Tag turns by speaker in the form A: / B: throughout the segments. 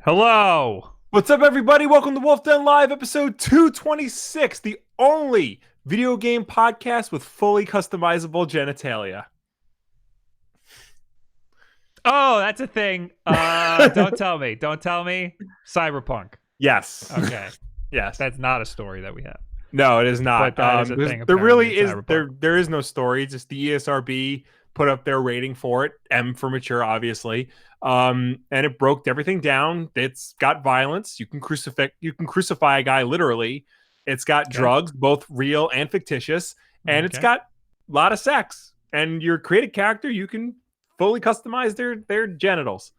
A: Hello.
B: What's up, everybody? Welcome to Wolf Den Live, episode 226, the only video game podcast with fully customizable genitalia.
A: Oh, that's a thing. Don't tell me. Don't tell me. Cyberpunk.
B: Yes.
A: Okay.
B: Yes.
A: That's not a story that we have.
B: No, it is not.
A: But that is a thing.
B: There really is.
A: Cyberpunk.
B: There is no story. Just the ESRB put up their rating for it. M for mature, obviously. And it broke everything down. It's got violence. You can crucify a guy literally. It's got drugs, both real and fictitious, and it's got a lot of sex. And your created character, you can fully customize their genitals.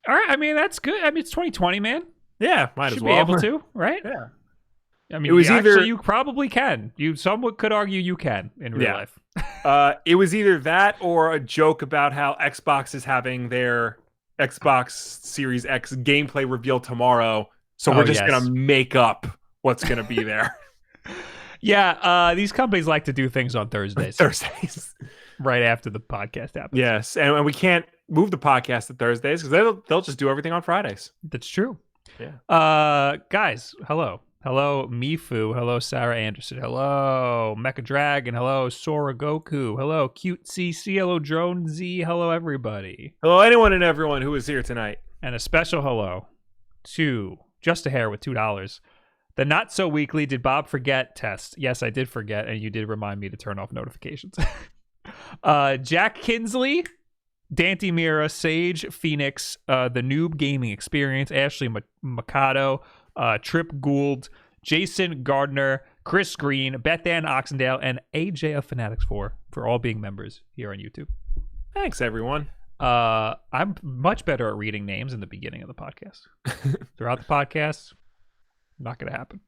A: All right. I mean, that's good. I mean, it's 2020, man.
B: Yeah, might
A: Should
B: as well
A: be able to, right?
B: Yeah.
A: I mean,
B: it was
A: actually, you probably can. Some could argue you can in real life.
B: It was either that or a joke about how Xbox is having their Xbox Series X gameplay reveal tomorrow. So we're just going to make up what's going to be there.
A: Yeah, these companies like to do things on Thursdays. Right after the podcast happens.
B: Yes, and we can't move the podcast to Thursdays because they'll just do everything on Fridays.
A: That's true.
B: Yeah.
A: Guys, hello. Hello, Mifu. Hello, Sarah Anderson. Hello, Mecha Dragon. Hello, Sora Goku. Hello, Cute CC. Hello, Drone Z. Hello, everybody.
B: Hello, anyone and everyone who is here tonight.
A: And a special hello to Just a Hair with $2. The Not So Weekly Did Bob Forget test. Yes, I did forget, and you did remind me to turn off notifications. Jack Kinsley, Dante Mira, Sage Phoenix, The Noob Gaming Experience, Ashley Mikado, Trip Gould, Jason Gardner, Chris Green, Beth Ann Oxendale, and AJ of Fanatics 4 for all being members here on YouTube.
B: Thanks, everyone.
A: I'm much better at reading names in the beginning of the podcast. Throughout the podcast, not going to happen.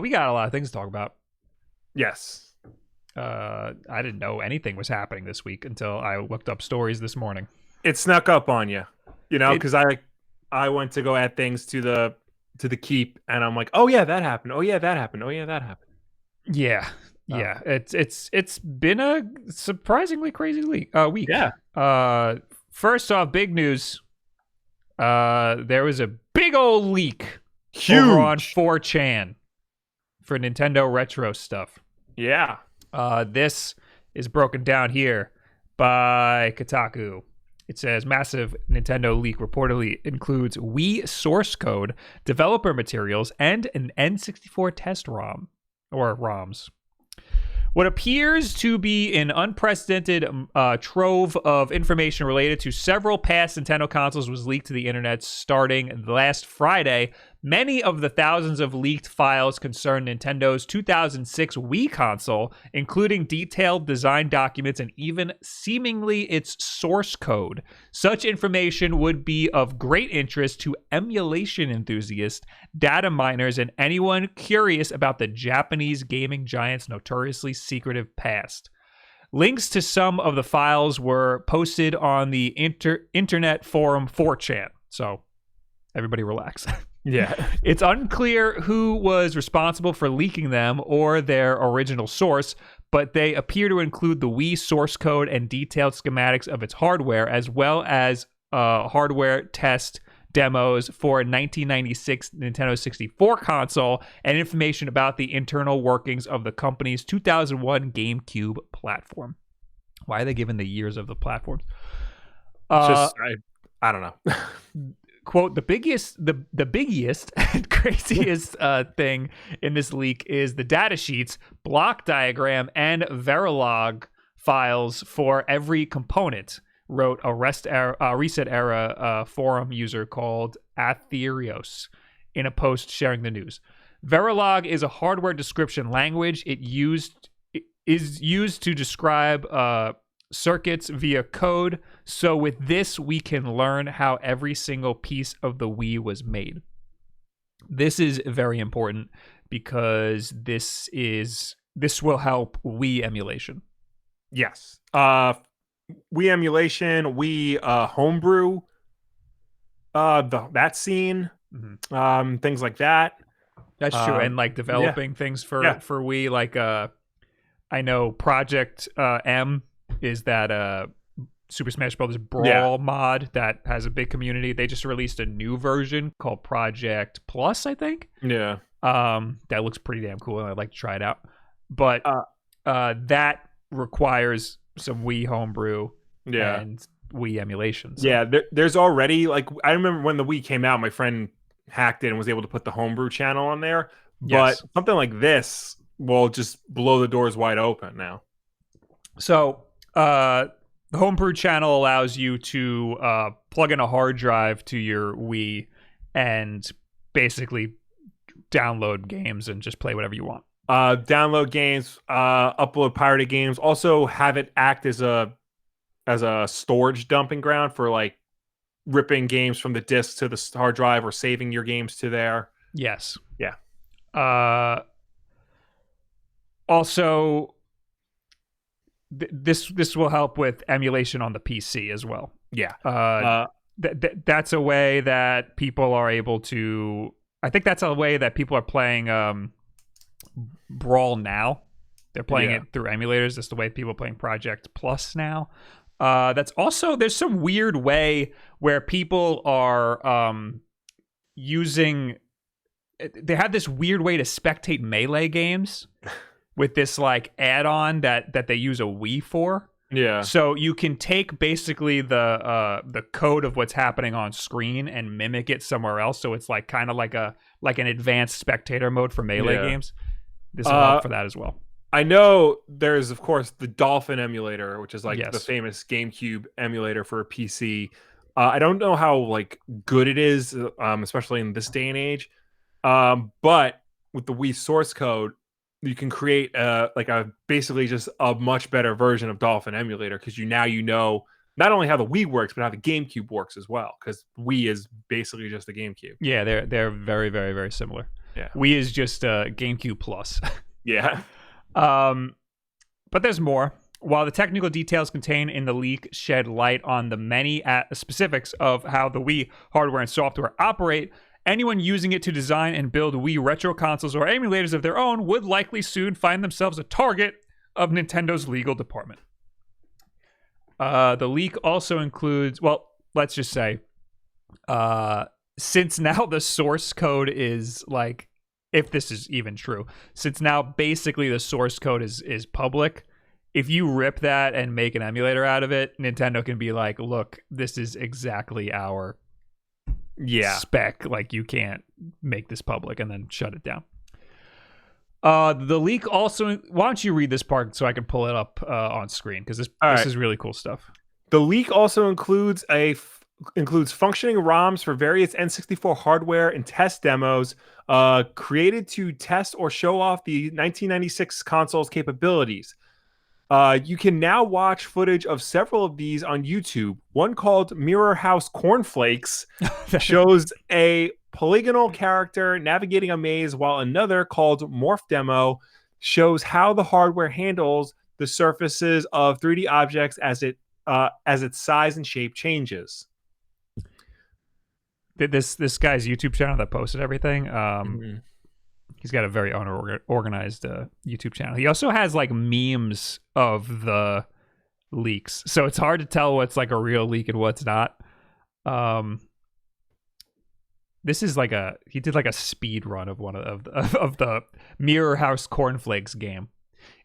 A: We got a lot of things to talk about.
B: Yes.
A: I didn't know anything was happening this week until I looked up stories this morning.
B: It snuck up on you, because I went to go add things to the keep, and I'm like, oh yeah, that happened. Oh yeah, that happened. Oh yeah, that happened.
A: Yeah. Yeah. It's been a surprisingly crazy week.
B: Yeah.
A: First off, big news. There was a big old leak
B: over
A: on 4chan for Nintendo retro stuff.
B: Yeah.
A: This is broken down here by Kotaku. It says massive Nintendo leak reportedly includes Wii source code, developer materials, and an N64 test ROM or ROMs. What appears to be an unprecedented trove of information related to several past Nintendo consoles was leaked to the internet starting last Friday. Many of the thousands of leaked files concern Nintendo's 2006 Wii console, including detailed design documents and even seemingly its source code. Such information would be of great interest to emulation enthusiasts, data miners, and anyone curious about the Japanese gaming giant's notoriously secretive past. Links to some of the files were posted on the internet forum 4chan. So, everybody relax.
B: Yeah.
A: It's unclear who was responsible for leaking them or their original source, but they appear to include the Wii source code and detailed schematics of its hardware, as well as hardware test demos for a 1996 Nintendo 64 console and information about the internal workings of the company's 2001 GameCube platform. Why are they giving the years of the platforms?
B: I don't know.
A: Quote, the biggest and craziest thing in this leak is the data sheets, block diagram, and Verilog files for every component, wrote a Reset Era forum user called Aetherios in a post sharing the news. Verilog is a hardware description language. It is used to describe circuits via code. So with this, we can learn how every single piece of the Wii was made. This is very important because this will help Wii emulation.
B: Yes. Wii emulation, Wii homebrew, that scene, things like that.
A: That's true. And like developing things for Wii, like I know Project M is that Super Smash Brothers Brawl mod that has a big community. They just released a new version called Project Plus, I think.
B: Yeah.
A: That looks pretty damn cool, and I'd like to try it out. But that requires some Wii homebrew and Wii emulation. So.
B: Yeah, there's already, like, I remember when the Wii came out, my friend hacked it and was able to put the homebrew channel on there. But something like this will just blow the doors wide open now.
A: So the homebrew channel allows you to plug in a hard drive to your Wii and basically download games and just play whatever you want.
B: Download games, upload pirated games. Also have it act as a storage dumping ground for like ripping games from the disc to the hard drive or saving your games to there.
A: Yes.
B: Yeah.
A: Also, this will help with emulation on the PC as well.
B: Yeah.
A: That's a way that people are able to. I think that's a way that people are playing Brawl now. They're playing it through emulators. That's the way people are playing Project Plus now. That's also, there's some weird way where people are using. They have this weird way to spectate Melee games with this like add-on that they use a Wii for.
B: Yeah.
A: So you can take basically the code of what's happening on screen and mimic it somewhere else. So it's like kind of like an advanced spectator mode for Melee games. This will help for that as well.
B: I know there's, of course, the Dolphin emulator, which is like the famous GameCube emulator for a PC. I don't know how like good it is, especially in this day and age. But with the Wii source code, you can create basically just a much better version of Dolphin emulator because you know not only how the Wii works, but how the GameCube works as well. Because Wii is basically just the GameCube.
A: Yeah, they're very, very, very similar.
B: Yeah,
A: Wii is just GameCube Plus.
B: Yeah.
A: But there's more. While the technical details contained in the leak shed light on the many specifics of how the Wii hardware and software operate, anyone using it to design and build Wii retro consoles or emulators of their own would likely soon find themselves a target of Nintendo's legal department. The leak also includes, well, let's just say, since now the source code is like, if this is even true, since now basically the source code is public, if you rip that and make an emulator out of it, Nintendo can be like, look, this is exactly our spec. Like, you can't make this public, and then shut it down. The leak also, why don't you read this part so I can pull it up on screen, because this is really cool stuff.
B: The leak also includes functioning ROMs for various N64 hardware and test demos created to test or show off the 1996 console's capabilities. You can now watch footage of several of these on YouTube. One called Mirror House Cornflakes shows a polygonal character navigating a maze, while another called Morph Demo shows how the hardware handles the surfaces of 3D objects as its size and shape changes.
A: This guy's YouTube channel that posted everything. He's got a very organized YouTube channel. He also has like memes of the leaks, so it's hard to tell what's like a real leak and what's not. This is like he did like a speed run of one of the Mirror House Cornflakes game.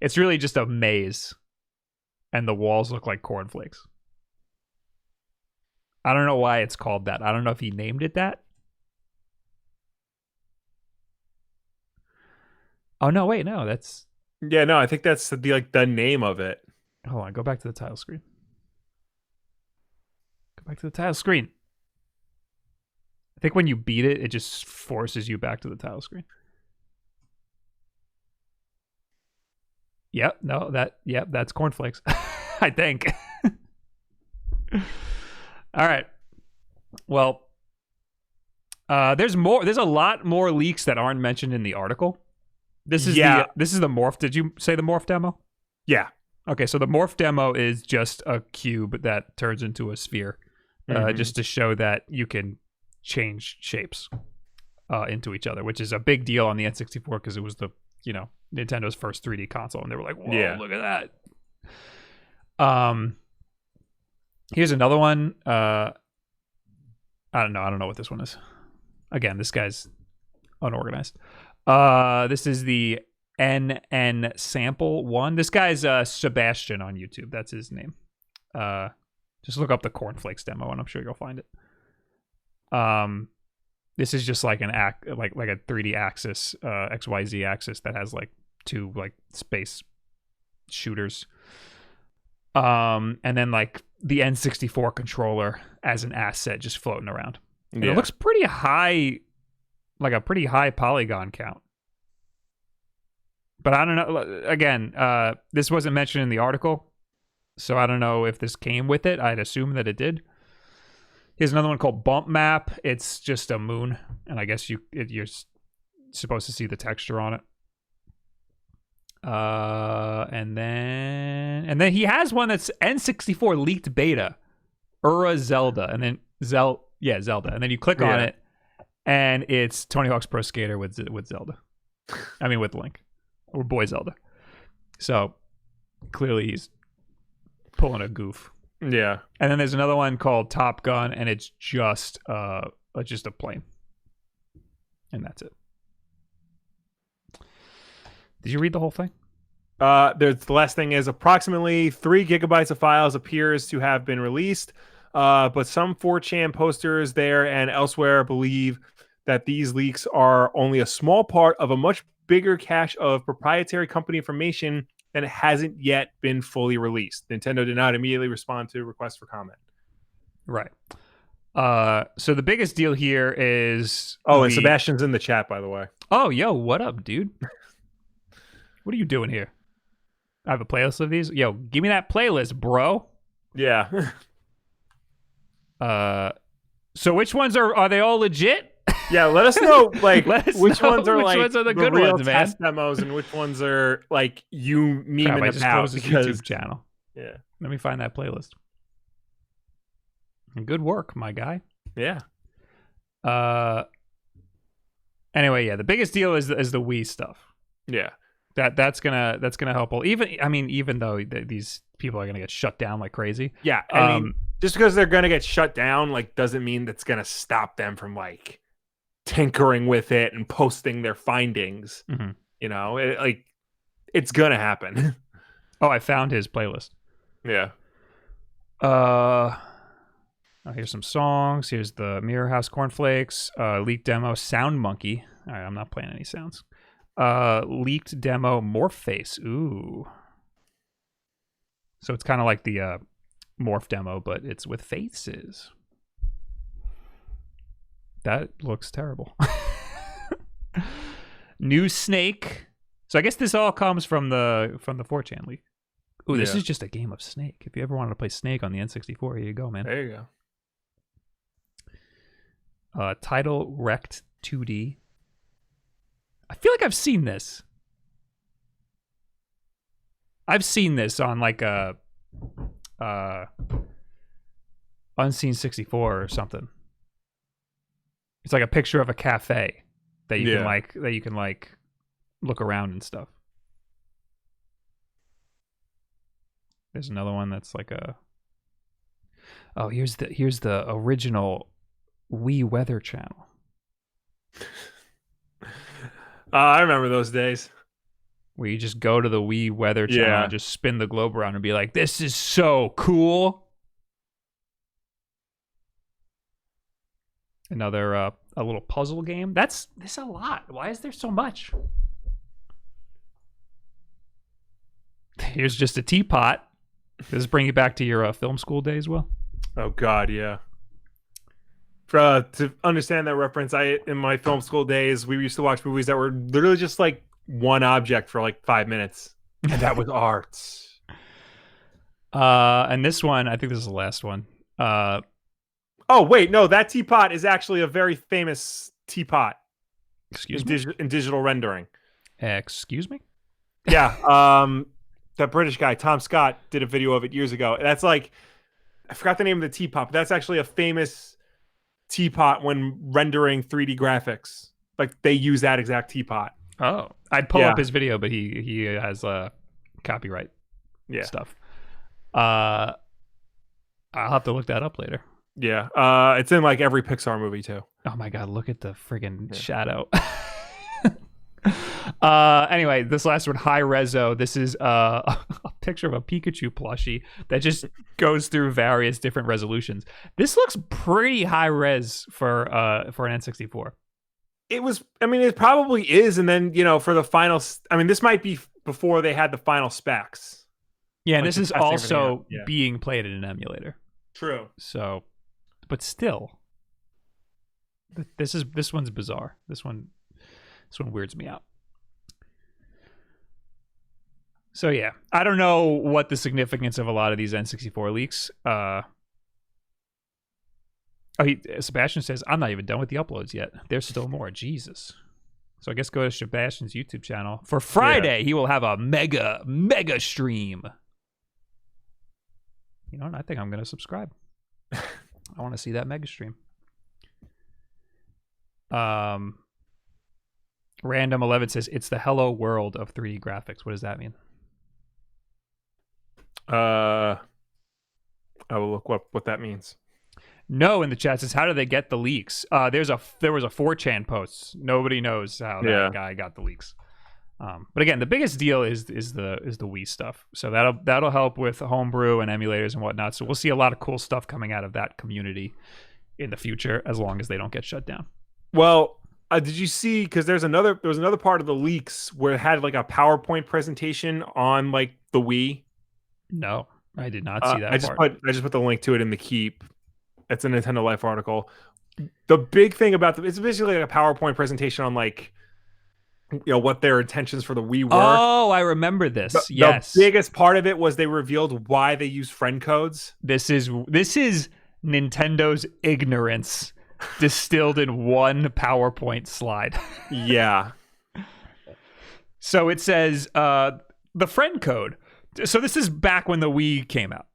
A: It's really just a maze, and the walls look like cornflakes. I don't know why it's called that. I don't know if he named it that. Oh, no, wait, no, that's...
B: Yeah, no, I think that's the name of it.
A: Hold on, go back to the title screen. Go back to the title screen. I think when you beat it, it just forces you back to the title screen. Yep, no, that's cornflakes. I think. All right. Well, there's a lot more leaks that aren't mentioned in the article. This is the morph. Did you say the morph demo?
B: Yeah.
A: Okay, so the morph demo is just a cube that turns into a sphere, just to show that you can change shapes into each other, which is a big deal on the N64 because it was Nintendo's first 3D console, and they were like, "Whoa, look at that!" Here's another one. I don't know. I don't know what this one is. Again, this guy's unorganized. This is the NN sample one. This guy's Sebastian on YouTube. That's his name. Just look up the cornflakes demo, and I'm sure you'll find it. This is just like like a 3D axis, XYZ axis that has like two like space shooters. And then like the N64 controller as an asset just floating around. And it looks pretty high, like a pretty high polygon count. But I don't know. Again, this wasn't mentioned in the article, so I don't know if this came with it. I'd assume that it did. Here's another one called Bump Map. It's just a moon, and I guess you're supposed to see the texture on it. And then he has one that's N64 leaked beta, Zelda, and then Zelda, and then you click on it, and it's Tony Hawk's Pro Skater with Zelda. I mean, with Link, or Boy Zelda. So clearly he's pulling a goof.
B: Yeah.
A: And then there's another one called Top Gun, and it's just a plane, and that's it. Did you read the whole thing?
B: The last thing is approximately 3 gigabytes of files appears to have been released, but some 4chan posters there and elsewhere believe that these leaks are only a small part of a much bigger cache of proprietary company information and it hasn't yet been fully released. Nintendo did not immediately respond to requests for comment.
A: Right. So the biggest deal here is...
B: and Sebastian's in the chat, by the way.
A: Oh, yo, what up, dude? What are you doing here? I have a playlist of these. Yo, give me that playlist, bro.
B: Yeah.
A: So which ones are they all legit?
B: Yeah, let us know which ones are
A: the good
B: real
A: ones, man.
B: test demos and which ones are like you memeing
A: I just
B: about
A: closed his
B: because
A: YouTube channel.
B: Yeah.
A: Let me find that playlist. Good work, my guy.
B: Yeah.
A: Anyway, yeah, the biggest deal is the Wii stuff.
B: Yeah.
A: That's gonna help. Even though these people are gonna get shut down like crazy.
B: Yeah. I mean, just because they're gonna get shut down, like, doesn't mean that's gonna stop them from like tinkering with it and posting their findings.
A: Mm-hmm.
B: You know, it's gonna happen.
A: Oh, I found his playlist.
B: Yeah.
A: Here's some songs. Here's the Mirror House Cornflakes, leaked demo Sound Monkey. All right, I'm not playing any sounds. Leaked demo Morph Face. Ooh. So it's kind of like the Morph demo, but it's with faces. That looks terrible. New Snake. So I guess this all comes from the 4chan leak. Ooh, this is just a game of Snake. If you ever wanted to play Snake on the N64, here you go, man.
B: There you
A: go. Title Wrecked 2D. I feel like I've seen this. I've seen this on like a Unseen 64 or something. It's like a picture of a cafe that you can look around and stuff. There's another one that's like a... Oh, here's the original Wii Weather Channel.
B: I remember those days.
A: Where you just go to the Wii Weather Channel and just spin the globe around and be like, this is so cool. Another a little puzzle game. This a lot. Why is there so much? Here's just a teapot. Does this bring you back to your film school days, Will?
B: Oh God, yeah. To understand that reference, in my film school days, we used to watch movies that were literally just like one object for like 5 minutes, and that was art.
A: And this one, I think this is the last one.
B: Oh wait, no, that teapot is actually a very famous teapot.
A: Excuse me?
B: In digital rendering.
A: Excuse me?
B: Yeah, that British guy Tom Scott did a video of it years ago. That's like, I forgot the name of the teapot, but that's actually a famous teapot when rendering 3D graphics. Like, they use that exact teapot.
A: Oh, I'd pull up his video, but he has copyright stuff. I'll have to look that up later.
B: Yeah, it's in like every Pixar movie too.
A: Oh my god, look at the friggin' shadow. Anyway, this last one, high reso. This is a picture of a Pikachu plushie that just goes through various different resolutions. This looks pretty high res for an N64.
B: It was, I mean, it probably is. And then, for the final, I mean, this might be before they had the final specs.
A: Yeah, and
B: like
A: this is also being played in an emulator.
B: True.
A: So, but still, this one's bizarre. This one weirds me out. So yeah, I don't know what the significance of a lot of these N64 leaks. Sebastian says, I'm not even done with the uploads yet. There's still more. Jesus. So I guess go to Sebastian's YouTube channel. For Friday, he will have a mega stream. You know what? I think I'm going to subscribe. I want to see that mega stream. Random 11 says, it's the hello world of 3D graphics. What does that mean?
B: I will look up what that means.
A: No, in the chat says, how do they get the leaks? There was a 4chan post. Nobody knows how that guy got the leaks. But again, the biggest deal is the Wii stuff. So that'll help with homebrew and emulators and whatnot. So we'll see a lot of cool stuff coming out of that community in the future, as long as they don't get shut down.
B: Well, did you see? Because there was another part of the leaks where it had like a PowerPoint presentation on like the Wii.
A: No, I did not see that.
B: I just put the link to it in the Keep. It's a Nintendo Life article. The big thing about it's basically like a PowerPoint presentation on like, what their intentions for the Wii were.
A: Oh, I remember this. Yes.
B: The biggest part of it was they revealed why they use friend codes.
A: This is Nintendo's ignorance distilled in one PowerPoint slide.
B: Yeah.
A: So it says the friend code. So this is back when the Wii came out.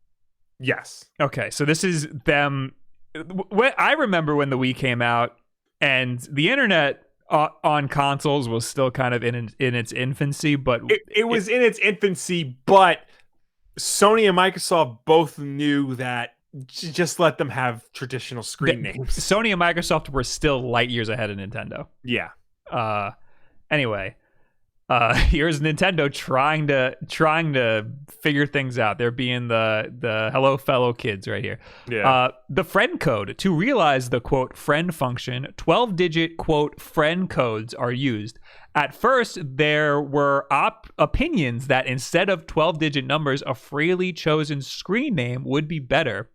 B: Yes.
A: Okay, so this is them. I remember when the Wii came out, and the internet on consoles was still kind of in its infancy, but
B: it was in its infancy. But Sony and Microsoft both knew that just let them have traditional screen names.
A: Sony and Microsoft were still light years ahead of Nintendo.
B: Yeah.
A: Anyway. Here's Nintendo trying to figure things out. They're being the hello fellow kids right here.
B: Yeah.
A: The friend code. To realize the quote friend function, 12-digit quote friend codes are used. At first, there were opinions that instead of 12-digit numbers, a freely chosen screen name would be better.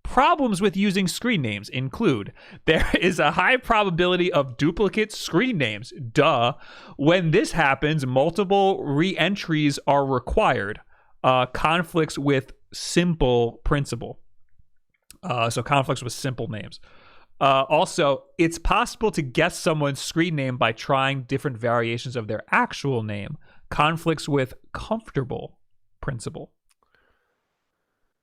A: Problems with using screen names include there is a high probability of duplicate screen names. Duh. When this happens, multiple re-entries are required. Conflicts with simple principle. So conflicts with simple names. Also, it's possible to guess someone's screen name by trying different variations of their actual name. Conflicts with comfortable principle.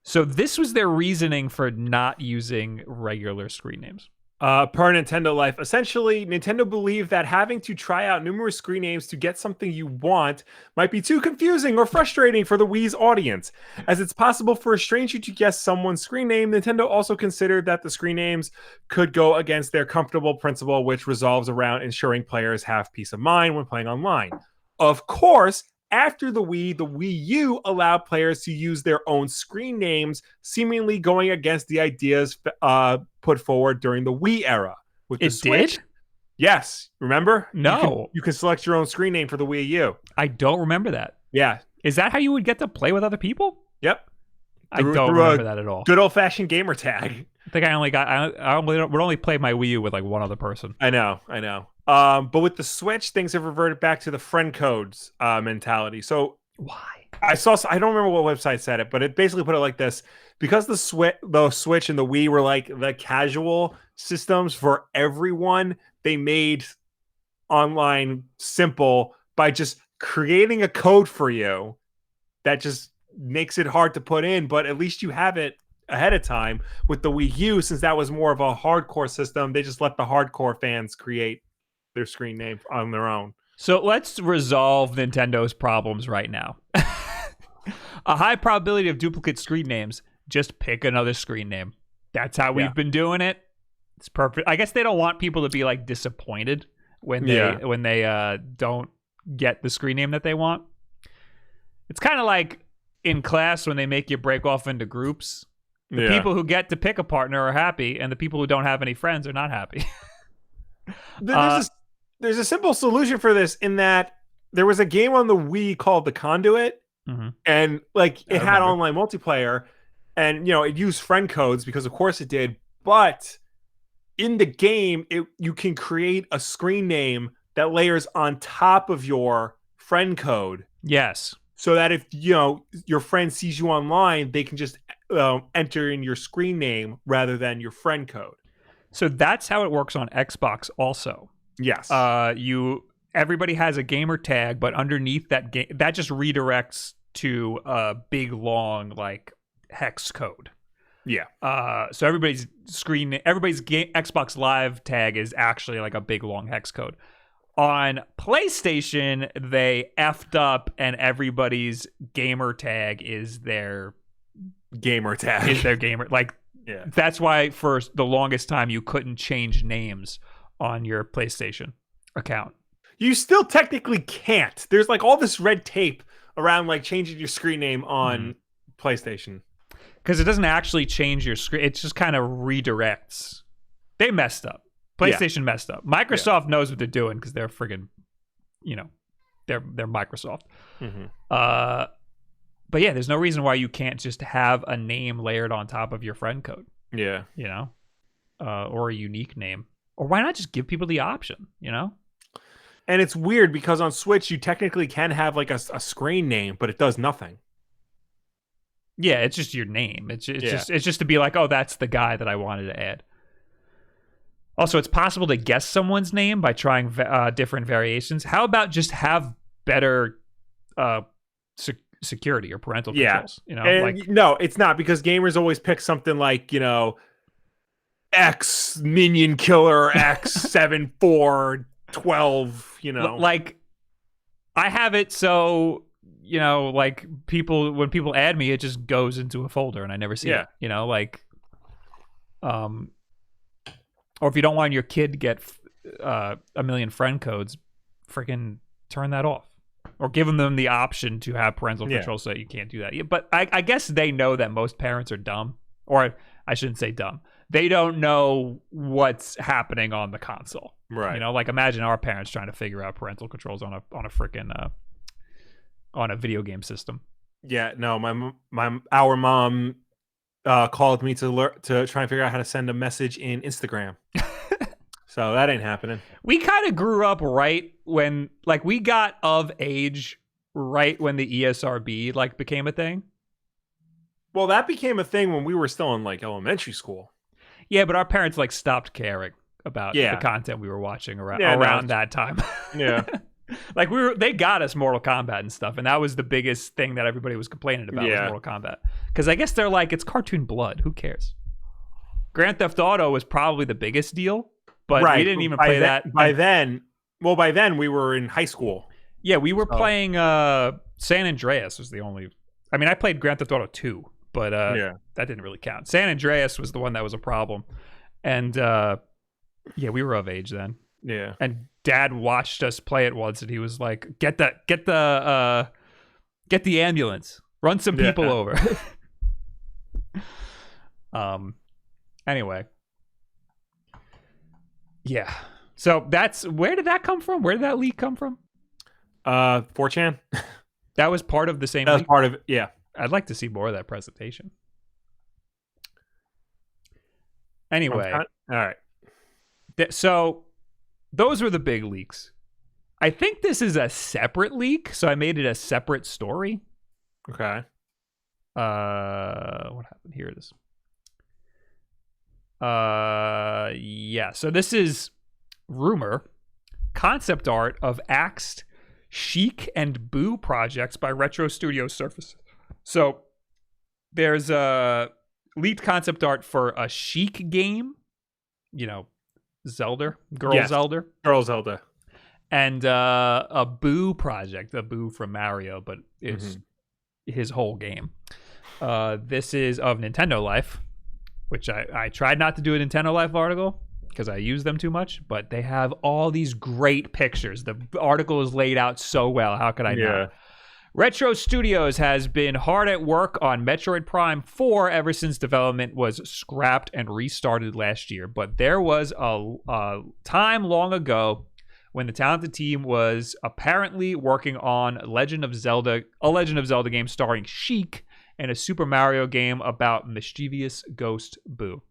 A: So this was their reasoning for not using regular screen names.
B: Per Nintendo Life, essentially, Nintendo believed that having to try out numerous screen names to get something you want might be too confusing or frustrating for the Wii's audience. As it's possible for a stranger to guess someone's screen name, Nintendo also considered that the screen names could go against their comfortable principle, which revolves around ensuring players have peace of mind when playing online. Of course, after the Wii U allowed players to use their own screen names, seemingly going against the ideas put forward during the Wii era. With the Switch,
A: did?
B: Yes. Remember?
A: No.
B: You can select your own screen name for the Wii U.
A: I don't remember that.
B: Yeah.
A: Is that how you would get to play with other people?
B: Yep.
A: I don't remember that at all.
B: Good old-fashioned gamer tag.
A: I think I would only play my Wii U with like one other person.
B: I know. But with the Switch, things have reverted back to the friend codes mentality. So
A: why?
B: I don't remember what website said it, but it basically put it like this: because the Switch and the Wii were like the casual systems for everyone, they made online simple by just creating a code for you that just makes it hard to put in, but at least you have it ahead of time. With the Wii U, since that was more of a hardcore system, they just let the hardcore fans create their screen name on their own.
A: So let's resolve Nintendo's problems right now. A high probability of duplicate screen names. just pick another screen name. That's how we've been doing it. It's perfect. I guess they don't want people to be like disappointed when they don't get the screen name that they want. It's kind of like in class when they make you break off into groups. The people who get to pick a partner are happy, and the people who don't have any friends are not happy.
B: There's a simple solution for this in that there was a game on the Wii called The Conduit, and like it had online multiplayer, and it used friend codes because of course it did. But in the game, you can create a screen name that layers on top of your friend code.
A: Yes.
B: So that if your friend sees you online, they can just enter in your screen name rather than your friend code.
A: So that's how it works on Xbox also.
B: Yes.
A: Everybody has a gamer tag, but underneath that that just redirects to a big long like hex code.
B: Yeah.
A: So everybody's Xbox Live tag is actually like a big long hex code. On PlayStation, they effed up, and everybody's gamer tag is their
B: gamer tag.
A: That's why for the longest time you couldn't change names on your PlayStation account.
B: You still technically can't. There's like all this red tape around like changing your screen name on PlayStation.
A: Because it doesn't actually change your screen. It just kind of redirects. They messed up. PlayStation messed up. Microsoft knows what they're doing because they're friggin', they're Microsoft. But yeah, there's no reason why you can't just have a name layered on top of your friend code.
B: Yeah.
A: Or a unique name. Or why not just give people the option,
B: And it's weird because on Switch, you technically can have like a screen name, but it does nothing.
A: Yeah, it's just your name. It's just to be like, oh, that's the guy that I wanted to add. Also, it's possible to guess someone's name by trying different variations. How about just have better security or parental controls?
B: No, it's not, because gamers always pick something like, X Minion Killer X7412,
A: Like, I have it so, like when people add me, it just goes into a folder and I never see it. Or if you don't want your kid to get a million friend codes, freaking turn that off. Or give them the option to have parental control so that you can't do that. But I guess they know that most parents are dumb. Or I shouldn't say dumb. They don't know what's happening on the console.
B: Right.
A: Like imagine our parents trying to figure out parental controls on a freaking on a video game system.
B: Yeah, no, our mom called me to try and figure out how to send a message in Instagram. So that ain't happening.
A: We kind of grew up right when, like, we got of age right when the ESRB became a thing.
B: Well, that became a thing when we were still in like elementary school.
A: Yeah, but our parents stopped caring about the content we were watching around that time.
B: Yeah.
A: They got us Mortal Kombat and stuff, and that was the biggest thing that everybody was complaining about was Mortal Kombat. Because I guess they're like, it's cartoon blood. Who cares? Grand Theft Auto was probably the biggest deal, but we didn't even play that.
B: By then we were in high school.
A: Yeah, we were playing San Andreas was the only... I mean, I played Grand Theft Auto 2, but that didn't really count. San Andreas was the one that was a problem. And we were of age then.
B: Yeah.
A: And Dad watched us play it once, and he was like, "Get the ambulance, run some people over." Anyway, yeah. So where did that come from? Where did that leak come from?
B: 4chan.
A: That was part of the same.
B: That was part of it. Yeah.
A: I'd like to see more of that presentation. Anyway,
B: all right.
A: So. Those were the big leaks. I think this is a separate leak, so I made it a separate story.
B: Okay.
A: What happened? Here it is. Yeah. So this is rumor, concept art of axed Sheik and Boo projects by Retro Studios Surface. So there's a leaked concept art for a Sheik game. Zelda, Girl Zelda, and a Boo project, a Boo from Mario, but it's his whole game. This is of Nintendo Life, which I tried not to do a Nintendo Life article because I use them too much, but they have all these great pictures. The article is laid out so well. How could I not? Retro Studios has been hard at work on Metroid Prime 4 ever since development was scrapped and restarted last year. But there was a time long ago when the talented team was apparently working on a Legend of Zelda game starring Sheik and a Super Mario game about mischievous ghost Boo.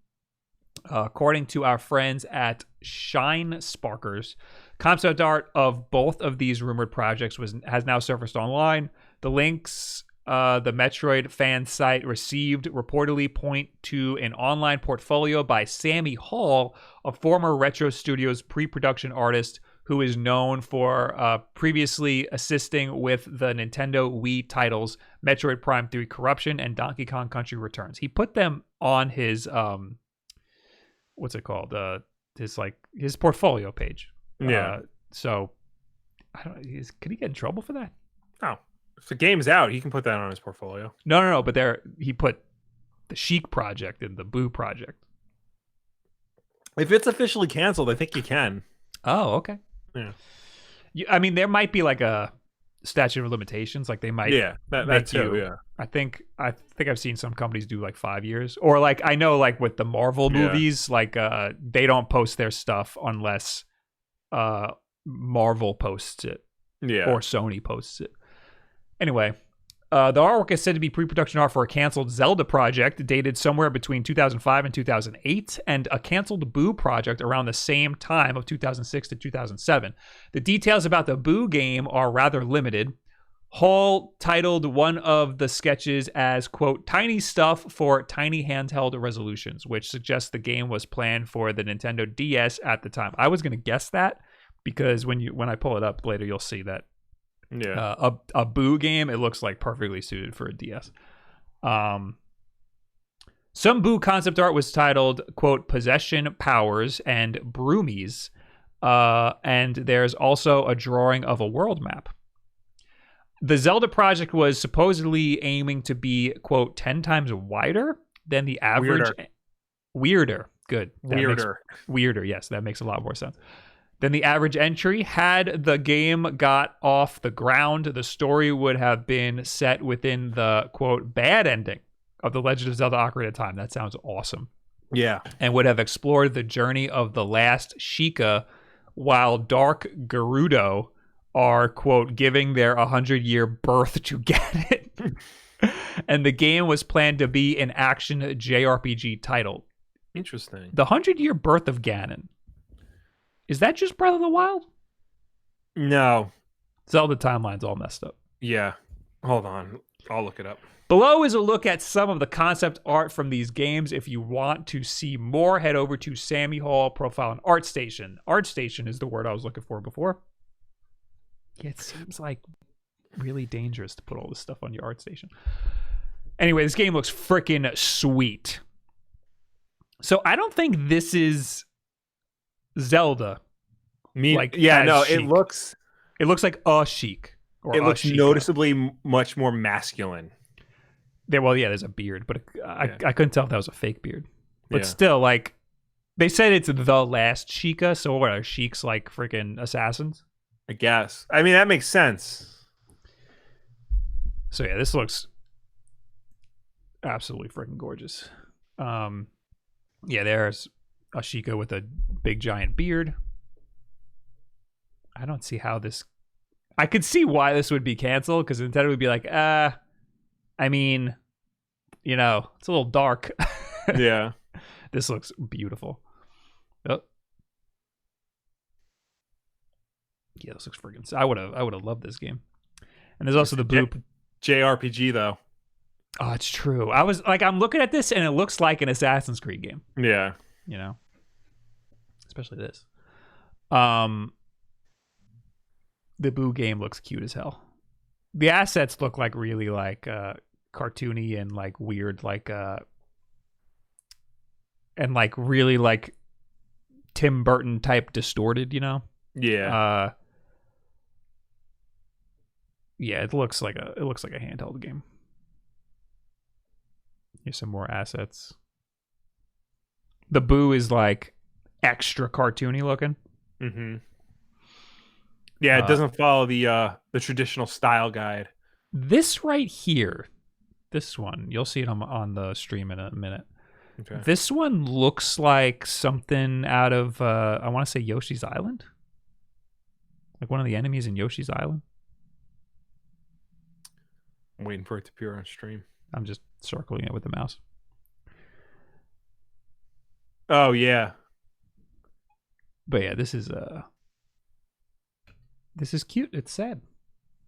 A: According to our friends at Shine Sparkers, concept art of both of these rumored projects has now surfaced online. The links the Metroid fan site received reportedly point to an online portfolio by Sammy Hall, a former Retro Studios pre-production artist who is known for previously assisting with the Nintendo Wii titles Metroid Prime 3 Corruption and Donkey Kong Country Returns. He put them on his what's it called? His portfolio page.
B: Yeah.
A: So I don't. Could he get in trouble for that?
B: Oh, if the game's out, he can put that on his portfolio.
A: No. But he put the Sheik project and the Boo project.
B: If it's officially canceled, I think you can.
A: Oh, okay.
B: Yeah.
A: I mean, there might be like a statute of limitations. Like they might.
B: Yeah, that too. Yeah.
A: I think I've seen some companies do like 5 years, or like I know like with the Marvel movies, like they don't post their stuff unless Marvel posts it, or Sony posts it. Anyway, the artwork is said to be pre-production art for a canceled Zelda project dated somewhere between 2005 and 2008, and a canceled Boo project around the same time of 2006 to 2007. The details about the Boo game are rather limited. Hall titled one of the sketches as, quote, tiny stuff for tiny handheld resolutions, which suggests the game was planned for the Nintendo DS at the time. I was going to guess that because when I pull it up later, you'll see that a Boo game, it looks like perfectly suited for a DS. Some Boo concept art was titled, quote, Possession Powers and Broomies, and there's also a drawing of a world map. The Zelda project was supposedly aiming to be, quote, 10 times wider than the average. Weirder. Good. Weirder. Yes, that makes a lot more sense. Than the average entry. Had the game got off the ground, the story would have been set within the, quote, bad ending of The Legend of Zelda Ocarina of Time. That sounds awesome.
B: Yeah.
A: And would have explored the journey of the last Sheikah while Dark Gerudo are, quote, giving their 100-year birth to get it. And the game was planned to be an action JRPG title.
B: Interesting.
A: The 100-year birth of Ganon. Is that just Breath of the Wild?
B: No.
A: Zelda timeline's all messed up.
B: Yeah. Hold on. I'll look it up.
A: Below is a look at some of the concept art from these games. If you want to see more, head over to Sammy Hall profile on ArtStation. ArtStation is the word I was looking for before. Yeah, it seems like really dangerous to put all this stuff on your ArtStation. Anyway, this game looks freaking sweet. So I don't think this is Zelda.
B: Sheik. It looks
A: like a Sheik.
B: It looks noticeably much more masculine.
A: There's a beard, but I couldn't tell if that was a fake beard. But still, like, they said it's the last Sheikah, so what are Sheiks like freaking assassins?
B: I guess. I mean, that makes sense.
A: So yeah, this looks absolutely freaking gorgeous. There's a Sheikah with a big giant beard. I don't see how this... I could see why this would be canceled, because Nintendo would be like, I mean, it's a little dark.
B: Yeah.
A: This looks beautiful. Oh. Yeah, this looks freaking... I would have loved this game. And there's also the Boo...
B: JRPG, though.
A: Oh, it's true. I was like, I'm looking at this, and it looks like an Assassin's Creed game.
B: Yeah.
A: Especially this. The Boo game looks cute as hell. The assets look like really like cartoony and like weird, like and like really like Tim Burton type distorted,
B: Yeah.
A: It looks like a handheld game. Here's some more assets. The Boo is like extra cartoony looking.
B: Mm-hmm. Yeah, it doesn't follow the traditional style guide.
A: This right here, this one, you'll see it on the stream in a minute.
B: Okay.
A: This one looks like something out of I want to say Yoshi's Island, like one of the enemies in Yoshi's Island.
B: I'm waiting for it to appear on stream.
A: I'm just circling it with the mouse.
B: Oh yeah.
A: But yeah, this is cute. It's sad.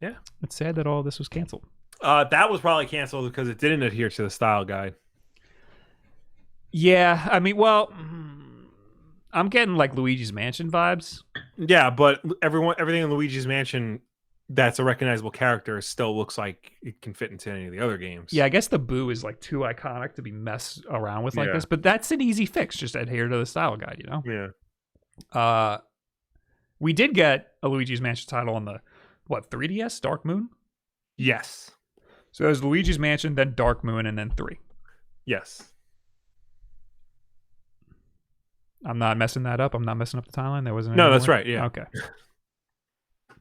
B: Yeah.
A: It's sad that all this was canceled.
B: That was probably canceled because it didn't adhere to the style guide.
A: Yeah, I mean, well, I'm getting like Luigi's Mansion vibes.
B: Yeah, but everything in Luigi's Mansion that's a recognizable character still looks like it can fit into any of the other games.
A: Yeah, I guess the Boo is like too iconic to be messed around with like this, but that's an easy fix. Just adhere to the style guide, you know?
B: Yeah.
A: We did get a Luigi's Mansion title on the 3DS, Dark Moon?
B: Yes.
A: So it was Luigi's Mansion, then Dark Moon, and then 3.
B: Yes.
A: I'm not messing that up. I'm not messing up the timeline. There wasn't.
B: No, that's right. Yeah.
A: Okay.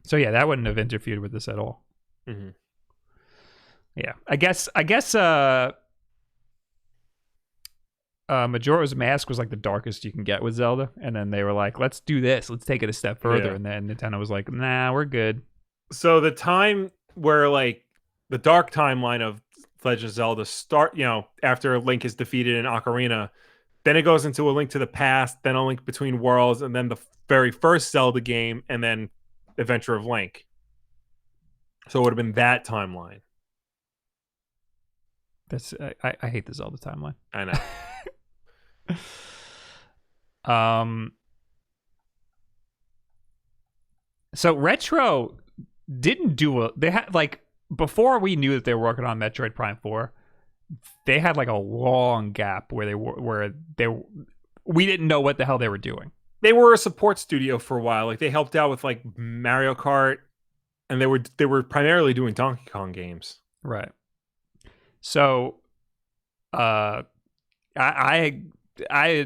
A: So yeah, that wouldn't have interfered with this at all.
B: Mm-hmm.
A: Yeah, I guess. Majora's Mask was like the darkest you can get with Zelda, and then they were like, "Let's do this. Let's take it a step further."
B: Yeah.
A: And then Nintendo was like, "Nah, we're good."
B: So the time where like the dark timeline of Legend of Zelda start, after Link is defeated in Ocarina, then it goes into A Link to the Past, then A Link Between Worlds, and then the very first Zelda game, and then Adventure of Link. So it would have been that timeline.
A: That's I hate the Zelda timeline.
B: I know.
A: So Retro didn't do they had like before we knew that they were working on Metroid Prime 4, they had like a long gap where we didn't know what the hell they were doing.
B: They were a support studio for a while. Like they helped out with like Mario Kart, and they were primarily doing Donkey Kong games.
A: Right. So I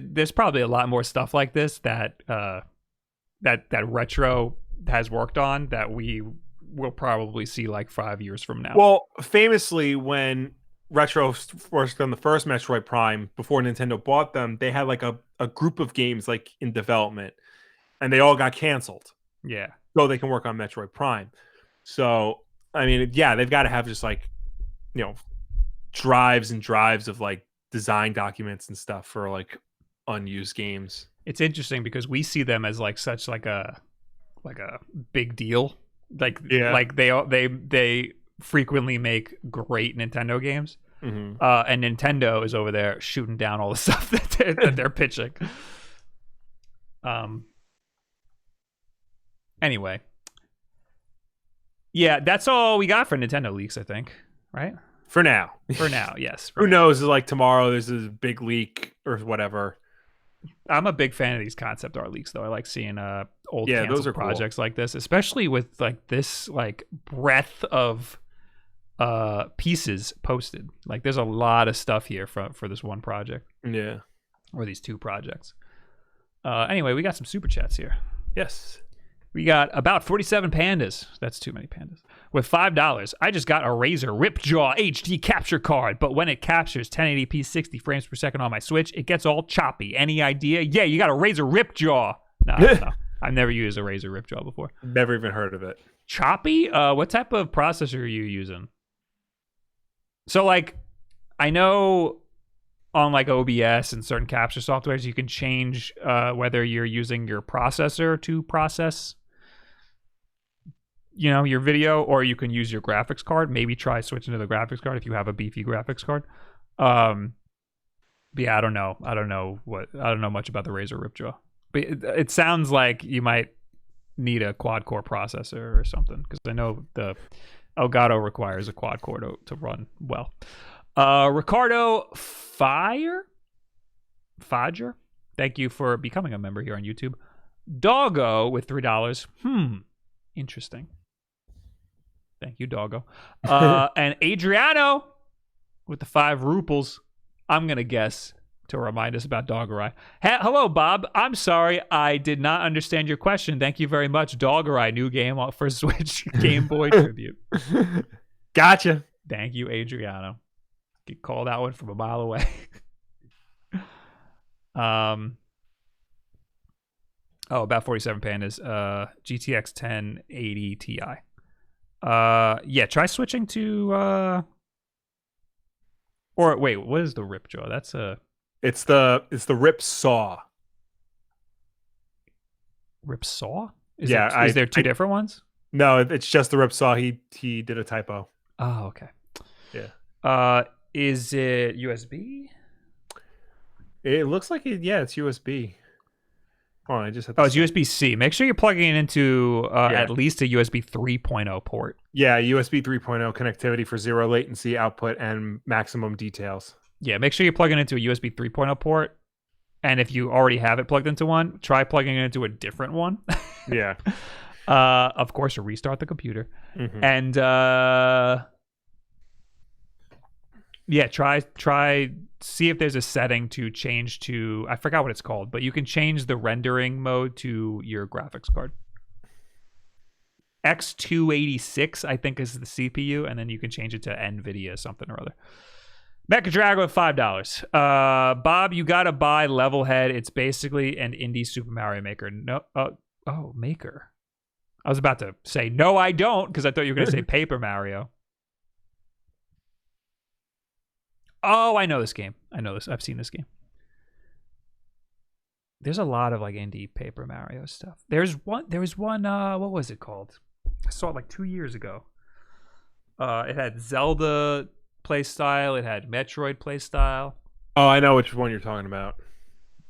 A: there's probably a lot more stuff like this that Retro has worked on that we will probably see like 5 years from now.
B: Well, famously, when Retro worked on the first Metroid Prime before Nintendo bought them, they had like a group of games like in development, and they all got canceled.
A: Yeah.
B: So they can work on Metroid Prime. So I mean, yeah, they've got to have just like, drives and drives of like design documents and stuff for like unused games.
A: It's interesting because we see them as like such like a big deal. Like they frequently make great Nintendo games.
B: Mm-hmm.
A: And Nintendo is over there shooting down all the stuff that they're pitching. Anyway. Yeah, that's all we got for Nintendo leaks, I think. Right?
B: For now.
A: For now, yes.
B: Who knows? Like tomorrow there's a big leak or whatever.
A: I'm a big fan of these concept art leaks, though. I like seeing old
B: those are
A: projects
B: cool.
A: like this, especially with like this like breadth of pieces posted. Like there's a lot of stuff here for this one project.
B: Yeah.
A: Or these two projects. Anyway, we got some super chats here.
B: Yes.
A: We got about 47 pandas. That's too many pandas. With $5. I just got a Razer Ripjaw HD capture card, but when it captures 1080p 60 frames per second on my Switch, it gets all choppy. Any idea? Yeah, you got a Razer Ripjaw. No, I don't know. I've never used a Razer Ripjaw before.
B: Never even heard of it.
A: Choppy? What type of processor are you using? So, like, I know on like OBS and certain capture softwares, you can change whether you're using your processor to process your video, or you can use your graphics card. Maybe try switching to the graphics card if you have a beefy graphics card. But yeah, I don't know much about the Razer Ripjaw. But it sounds like you might need a quad core processor or something, because I know the Elgato requires a quad core to run well. Ricardo Fager, thank you for becoming a member here on YouTube. Doggo with $3. Interesting. Thank you, Doggo. And Adriano with the 5 ruples. I'm going to guess to remind us about Doggerai. Hello, Bob. I'm sorry. I did not understand your question. Thank you very much. Doggerai, new game for Switch Game Boy tribute.
B: Gotcha.
A: Thank you, Adriano. Get called that one from a mile away. About 47 Pandas. GTX 1080 Ti. Yeah, try switching to or wait, what is the Ripjaw? That's
B: it's the Rip Saw.
A: Rip Saw?
B: Is
A: there two different ones?
B: No, it's just the Rip Saw. He did a typo.
A: Oh, okay.
B: Yeah.
A: Is it USB?
B: It looks like it's USB. Oh, I just had
A: it's USB-C. Make sure you're plugging it into at least a USB 3.0 port.
B: Yeah, USB 3.0 connectivity for 0 latency output and maximum details.
A: Yeah, make sure you're plugging into a USB 3.0 port. And if you already have it plugged into one, try plugging it into a different one.
B: Yeah.
A: Of course, restart the computer. Mm-hmm. And try see if there's a setting to change to, I forgot what it's called, but you can change the rendering mode to your graphics card. X286, I think, is the CPU, and then you can change it to NVIDIA something or other. Mecha Dragon with $5. Bob, you gotta buy Levelhead. It's basically an indie Super Mario Maker. No, Maker. I was about to say, no, I don't, because I thought you were gonna say Paper Mario. Oh, I know this game. I know this. I've seen this game. There's a lot of like indie Paper Mario stuff. There was one, what was it called? I saw it like 2 years ago. It had Zelda playstyle, it had Metroid playstyle.
B: Oh, I know which one you're talking about.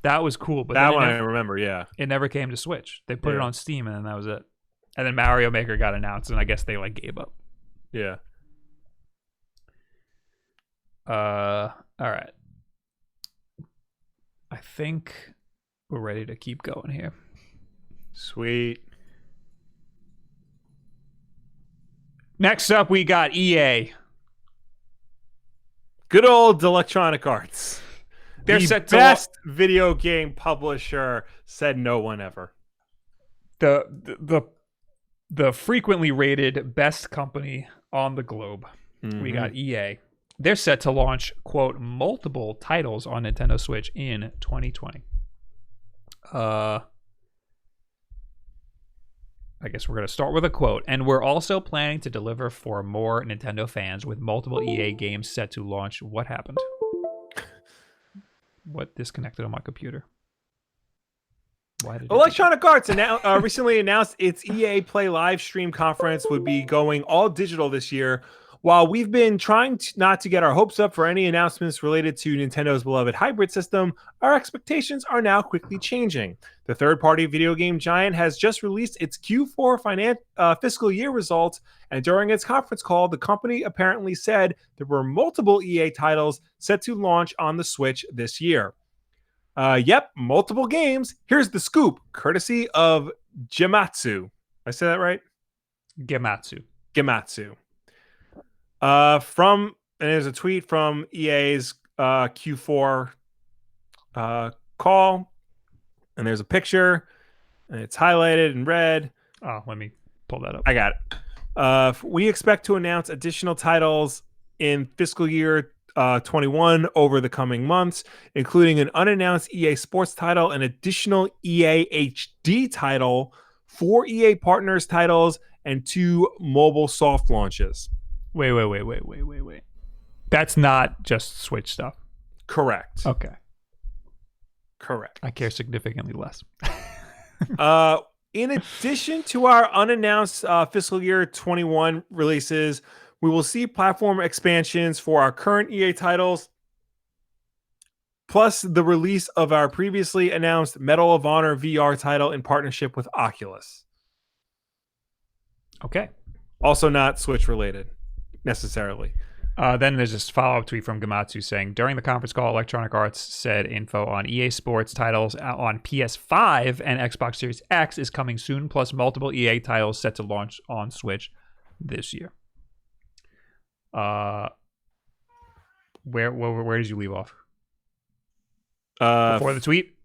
A: That was cool, but
B: that one I remember, yeah.
A: It never came to Switch. They put it on Steam and then that was it. And then Mario Maker got announced and I guess they like gave up.
B: Yeah.
A: All right. I think we're ready to keep going here.
B: Sweet.
A: Next up, we got EA.
B: Good old Electronic Arts.
A: They're
B: the best video game publisher, said no one ever.
A: The frequently rated best company on the globe. Mm-hmm. We got EA. They're set to launch, quote, multiple titles on Nintendo Switch in 2020. I guess we're going to start with a quote. And we're also planning to deliver for more Nintendo fans with multiple EA games set to launch. What happened? What disconnected on my computer? Why did
B: Electronic Arts recently announced its EA Play live stream conference would be going all digital this year. While we've been trying not to get our hopes up for any announcements related to Nintendo's beloved hybrid system, our expectations are now quickly changing. The third-party video game giant has just released its Q4 fiscal year results, and during its conference call, the company apparently said there were multiple EA titles set to launch on the Switch this year. Yep, multiple games. Here's the scoop, courtesy of Gematsu. I say that right?
A: Gematsu.
B: And there's a tweet from EA's Q4 call, and there's a picture, and it's highlighted in red.
A: Oh, let me pull that up.
B: I got it. We expect to announce additional titles in fiscal year 21 over the coming months, including an unannounced EA Sports title, an additional EA HD title, 4 EA Partners titles, and 2 mobile soft launches.
A: Wait. That's not just Switch stuff.
B: Correct.
A: Okay.
B: Correct.
A: I care significantly less.
B: In addition to our unannounced fiscal year 21 releases, we will see platform expansions for our current EA titles, plus the release of our previously announced Medal of Honor VR title in partnership with Oculus.
A: Okay.
B: Also not Switch related. Necessarily.
A: Then there's this follow-up tweet from Gematsu saying, during the conference call, Electronic Arts said info on EA Sports titles on PS5 and Xbox Series X is coming soon, plus multiple EA titles set to launch on Switch this year. Where did you leave off? Before the tweet?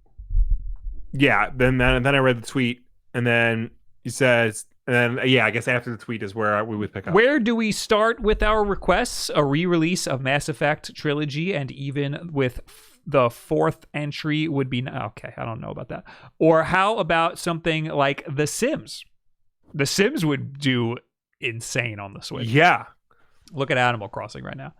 B: Yeah. Then I read the tweet, and then he says, and then I guess after the tweet is where we would pick up.
A: Where do we start with our requests? A re-release of Mass Effect Trilogy, and even with the fourth entry would be okay. I don't know about that. Or how about something like The Sims? The Sims would do insane on the Switch.
B: Yeah.
A: Look at Animal Crossing right now.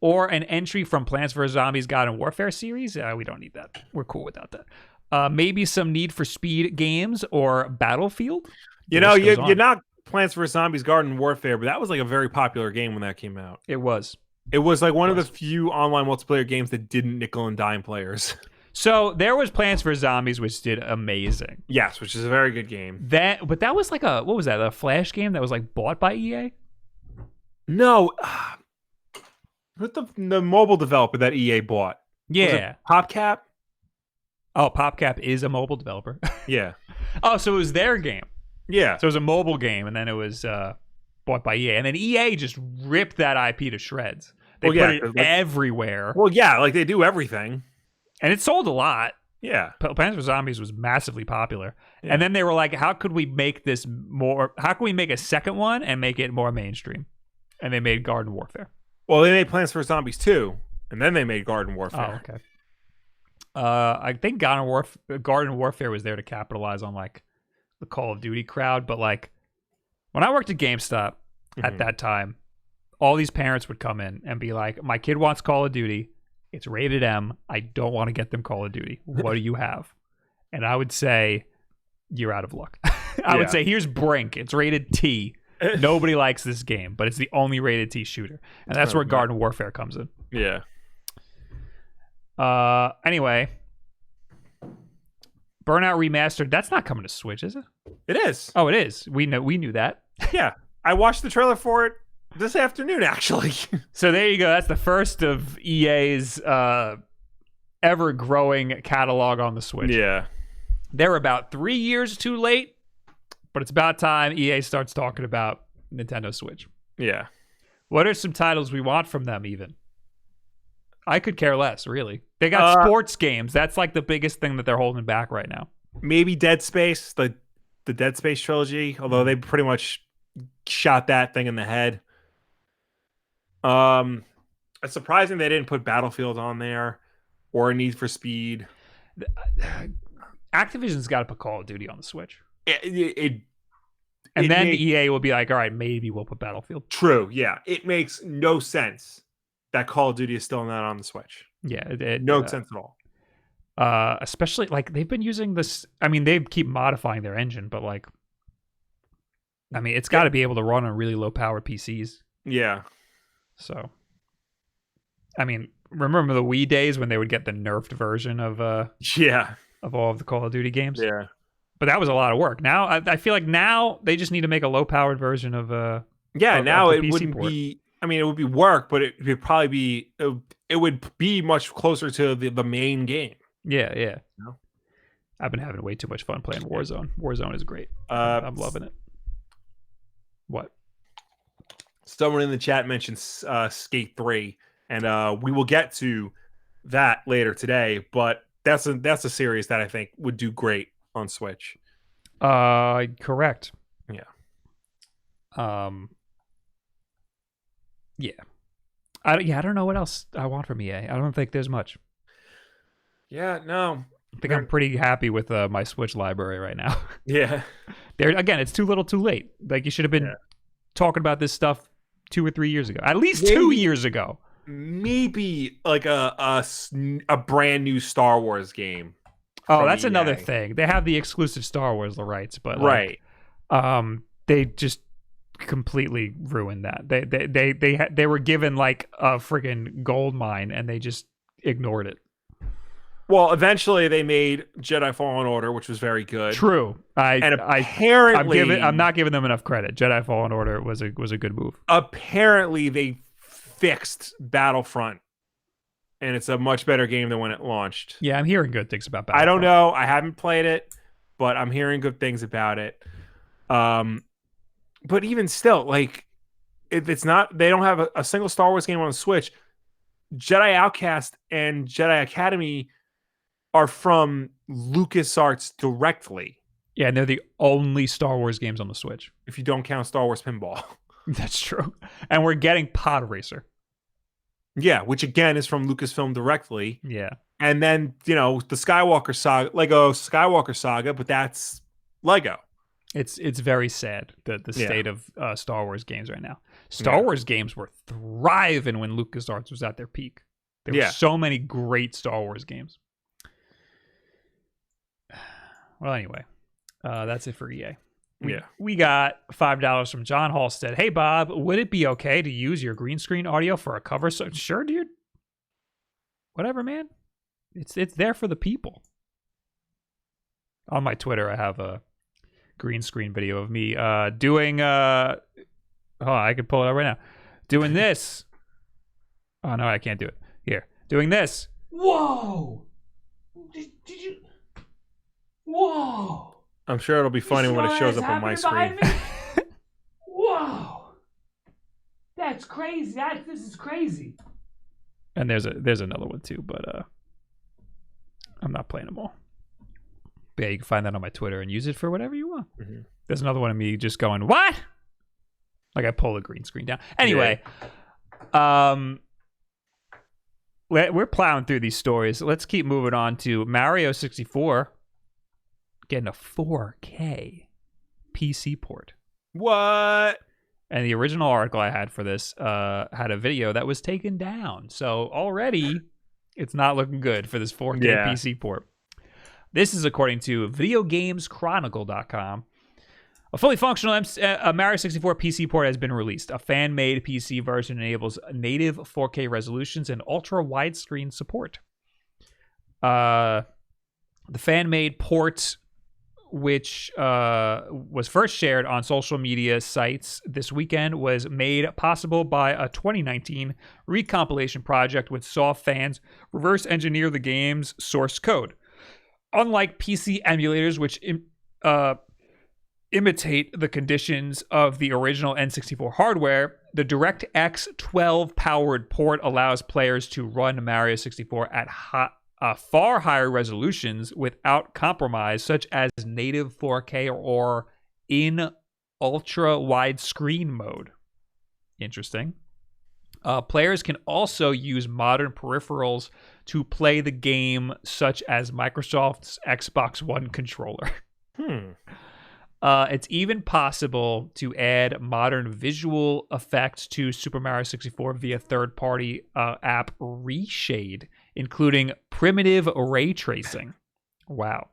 A: Or an entry from Plants vs. Zombies Garden Warfare series. We don't need that. We're cool without that. Maybe some Need for Speed games or Battlefield.
B: You know, you're not Plants vs. Zombies Garden Warfare, but that was like a very popular game when that came out.
A: It was.
B: It was like one of the few online multiplayer games that didn't nickel and dime players.
A: So there was Plants vs. Zombies, which did amazing.
B: Yes, which is a very good game.
A: But that was like what was that? A Flash game that was like bought by EA?
B: No, with the mobile developer that EA bought.
A: Yeah,
B: PopCap.
A: Oh, PopCap is a mobile developer.
B: Yeah.
A: Oh, so it was their game.
B: Yeah.
A: So it was a mobile game, and then it was bought by EA, and then EA just ripped that IP to shreds. They put it everywhere.
B: Well, yeah, like they do everything.
A: And it sold a lot.
B: Yeah.
A: Plants vs. Zombies was massively popular. Yeah. And then they were like, how could we make this more... How can we make a second one and make it more mainstream? And they made Garden Warfare.
B: Well, they made Plants vs. Zombies 2, and then they made Garden Warfare.
A: Oh, okay. I think Garden Warfare was there to capitalize on, like, the Call of Duty crowd. But, like, when I worked at GameStop at that time, all these parents would come in and be like, my kid wants Call of Duty. It's rated M. I don't want to get them Call of Duty. What do you have? And I would say, you're out of luck. I would say, here's Brink. It's rated T. Nobody likes this game, but it's the only rated T shooter. And that's where Garden Warfare comes in.
B: Yeah.
A: Anyway. Burnout Remastered. That's not coming to Switch, is it?
B: It is.
A: Oh, it is. We knew that.
B: Yeah. I watched the trailer for it this afternoon, actually.
A: So there you go. That's the first of EA's ever-growing catalog on the Switch.
B: Yeah.
A: They're about 3 years too late, but it's about time EA starts talking about Nintendo Switch.
B: Yeah.
A: What are some titles we want from them, even? I could care less, really. They got sports games. That's like the biggest thing that they're holding back right now. Maybe
B: Dead Space, the Dead Space trilogy, although they pretty much shot that thing in the head. It's surprising they didn't put Battlefield on there or Need for Speed.
A: Activision's got to put Call of Duty on the Switch.
B: And
A: then EA will be like, all right, maybe we'll put Battlefield.
B: True, yeah. It makes no sense that Call of Duty is still not on the Switch.
A: Yeah.
B: No sense at all.
A: Especially, like, they've been using this... I mean, they keep modifying their engine, but, like... I mean, it's got to be able to run on really low-powered PCs.
B: Yeah.
A: So... I mean, remember the Wii days when they would get the nerfed version of all of the Call of Duty games?
B: Yeah.
A: But that was a lot of work. Now, I feel like now they just need to make a low-powered version of
B: now
A: of
B: it wouldn't be... I mean, it would be work, but it would probably be... It would be much closer to the main game.
A: Yeah, yeah.
B: No?
A: I've been having way too much fun playing Warzone. Warzone is great. I'm loving it. What?
B: Someone in the chat mentioned Skate 3, and we will get to that later today, but that's a series that I think would do great on Switch.
A: Correct.
B: Yeah.
A: Yeah. I don't know what else I want from EA. I don't think there's much.
B: Yeah, no.
A: I think I'm pretty happy with my Switch library right now.
B: Yeah.
A: Again, it's too little too late. Like, you should have been talking about this stuff 2 or 3 years ago. At least 2 years ago.
B: Maybe like a brand new Star Wars game.
A: Oh, that's another thing. They have the exclusive Star Wars rights, but they just completely ruined that. They were given like a friggin' gold mine and they just ignored it.
B: Well, eventually they made Jedi Fallen Order, which was very good.
A: True.
B: Apparently,
A: I'm not giving them enough credit. Jedi Fallen Order was a good move.
B: Apparently, they fixed Battlefront, and it's a much better game than when it launched.
A: Yeah, I'm hearing good things about Battlefront.
B: I don't know. I haven't played it, but I'm hearing good things about it. But even still, like, if it's not, they don't have a single Star Wars game on the Switch. Jedi Outcast and Jedi Academy are from LucasArts directly.
A: Yeah, and they're the only Star Wars games on the Switch.
B: If you don't count Star Wars Pinball.
A: That's true. And we're getting Pod Racer.
B: Yeah, which again is from Lucasfilm directly.
A: Yeah.
B: And then, the Skywalker Saga, Lego Skywalker Saga, but that's Lego.
A: It's very sad, the state of Star Wars games right now. Star Wars games were thriving when LucasArts was at their peak. There were so many great Star Wars games. Well, anyway, that's it for EA. We got $5 from John Halstead. Hey, Bob, would it be okay to use your green screen audio for a cover? So, sure, dude. Whatever, man. It's there for the people. On my Twitter, I have a green screen video of me doing... hold on, I can pull it up right now. Doing this. Oh, no, I can't do it. Here. Doing this.
C: Whoa! Did you... Whoa!
B: I'm sure it'll be funny when it shows up on my screen.
C: Whoa! That's crazy. This is crazy.
A: And there's another one too, but I'm not playing them all. But yeah, you can find that on my Twitter and use it for whatever you want. Mm-hmm. There's another one of me just going, what? Like I pull the green screen down. Anyway, we're plowing through these stories. Let's keep moving on to Mario 64 getting a 4K PC port.
B: What?
A: And the original article I had for this had a video that was taken down. So already it's not looking good for this 4K PC port. This is according to videogameschronicle.com. A fully functional Mario 64 PC port has been released. A fan-made PC version enables native 4K resolutions and ultra-widescreen support. The fan-made port, which was first shared on social media sites this weekend, was made possible by a 2019 recompilation project which saw fans reverse engineer the game's source code. Unlike PC emulators, which imitate the conditions of the original N64 hardware, the DirectX 12 powered port allows players to run Mario 64 at far higher resolutions without compromise, such as native 4K or in ultra widescreen mode. Interesting. Players can also use modern peripherals to play the game, such as Microsoft's Xbox One controller. It's even possible to add modern visual effects to Super Mario 64 via third-party app Reshade, including primitive ray tracing. Wow.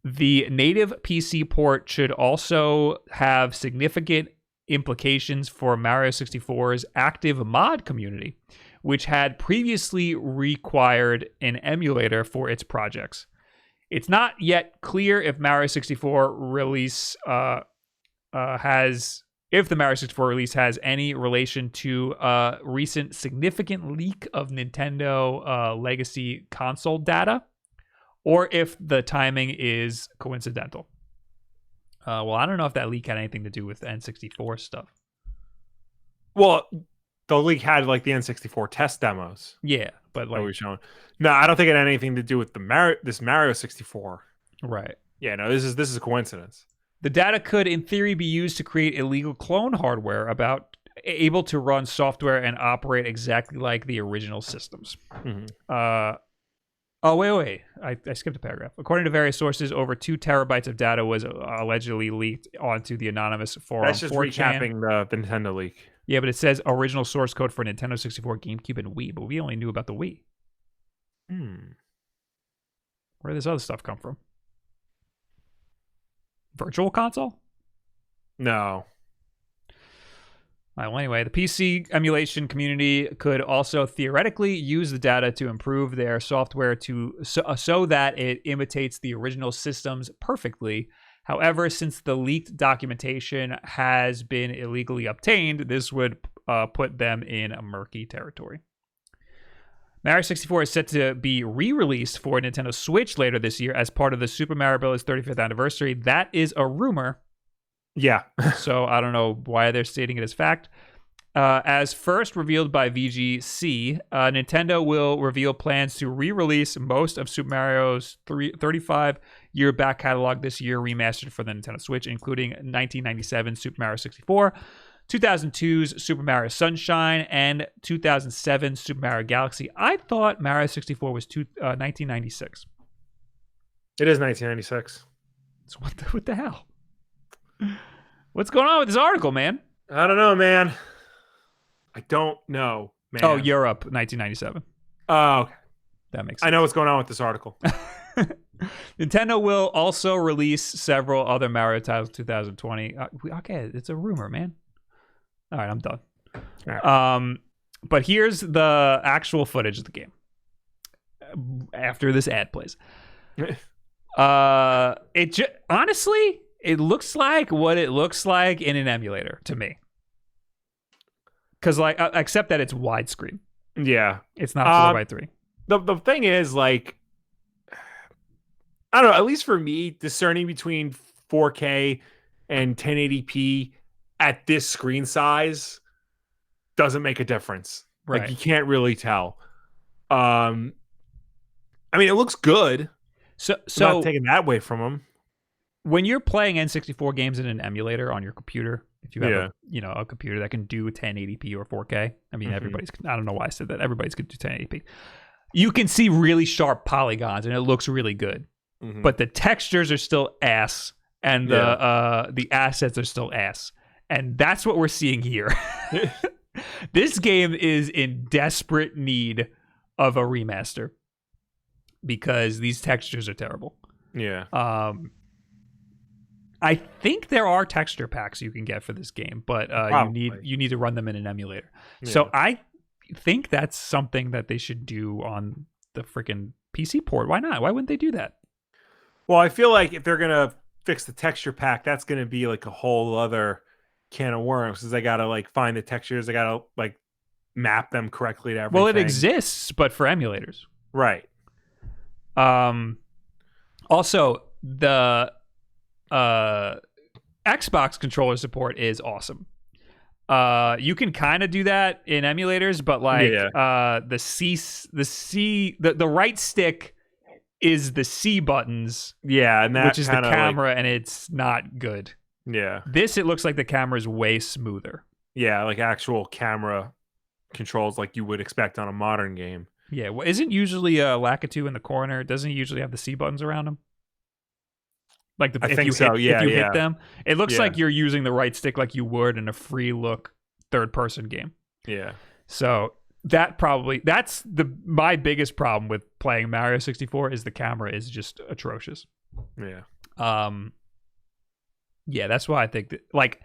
A: The native PC port should also have significant implications for Mario 64's active mod community, which had previously required an emulator for its projects. It's not yet clear if Mario 64 release if the Mario 64 release has any relation to a recent significant leak of Nintendo legacy console data, or if the timing is coincidental. Well, I don't know if that leak had anything to do with the N64 stuff.
B: Well, the leak had like the N64 test demos.
A: Yeah, but like
B: we're showing. No, I don't think it had anything to do with this Mario 64.
A: Right.
B: Yeah, no, this is a coincidence.
A: The data could, in theory, be used to create illegal clone hardware able to run software and operate exactly like the original systems. Mm-hmm. Wait. I skipped a paragraph. According to various sources, over 2 terabytes of data was allegedly leaked onto the anonymous forum.
B: That's just recapping the Nintendo leak.
A: Yeah, but it says original source code for Nintendo 64, GameCube, and Wii, but we only knew about the Wii. Where did this other stuff come from? Virtual Console?
B: No.
A: Well, anyway, the PC emulation community could also theoretically use the data to improve their software so that it imitates the original systems perfectly. However, since the leaked documentation has been illegally obtained, this would put them in a murky territory. Mario 64 is set to be re-released for Nintendo Switch later this year as part of the Super Mario Bros. 35th anniversary. That is a rumor.
B: Yeah.
A: So I don't know why they're stating it as fact. As first revealed by VGC, Nintendo will reveal plans to re-release most of Super Mario's 35-year back catalog this year, remastered for the Nintendo Switch, including 1997 Super Mario 64, 2002's Super Mario Sunshine, and 2007 Super Mario Galaxy. I thought Mario 64 was 1996.
B: It is 1996.
A: So what the hell? What's going on with this article, man?
B: I don't know, man. I don't know, man.
A: Oh, Europe, 1997.
B: Oh, okay.
A: That makes sense.
B: I know what's going on with this article.
A: Nintendo will also release several other Mario titles in 2020. Okay, it's a rumor, man. All right, I'm done.
B: Right.
A: But here's the actual footage of the game after this ad plays. Honestly, it looks like what it looks like in an emulator to me. Because, like, except that it's widescreen.
B: Yeah.
A: It's not 4x3.
B: The thing is, like, I don't know, at least for me, discerning between 4K and 1080p at this screen size doesn't make a difference.
A: Right.
B: Like, you can't really tell. I mean, it looks good.
A: So
B: I'm not taking that away from them.
A: When you're playing N64 games in an emulator on your computer, if you have a computer that can do 1080p or 4K, I mean, I don't know why I said that. Everybody's going to do 1080p. You can see really sharp polygons, and it looks really good.
B: Mm-hmm.
A: But the textures are still ass, and the assets are still ass. And that's what we're seeing here. This game is in desperate need of a remaster because these textures are terrible.
B: Yeah.
A: I think there are texture packs you can get for this game, but you need to run them in an emulator. Yeah. So I think that's something that they should do on the freaking PC port. Why not? Why wouldn't they do that?
B: Well, I feel like if they're gonna fix the texture pack, that's gonna be like a whole other can of worms, because they gotta like find the textures, they gotta like map them correctly to everything.
A: Well, it exists, but for emulators,
B: right?
A: Also, the Xbox controller support is awesome. You can kind of do that in emulators, but like the right stick is the C buttons,
B: and that
A: which is the camera, and it's not good.
B: Yeah,
A: this, it looks like the camera is way smoother.
B: Yeah, like actual camera controls, like you would expect on a modern game.
A: Yeah, well, isn't usually Lakitu in the corner? Doesn't he usually have the C buttons around him? Like if you hit them, it looks like you're using the right stick like you would in a free look third-person game. Yeah. So that's my biggest problem with playing Mario 64 is the camera is just atrocious.
B: Yeah.
A: Yeah, that's why I think that, like,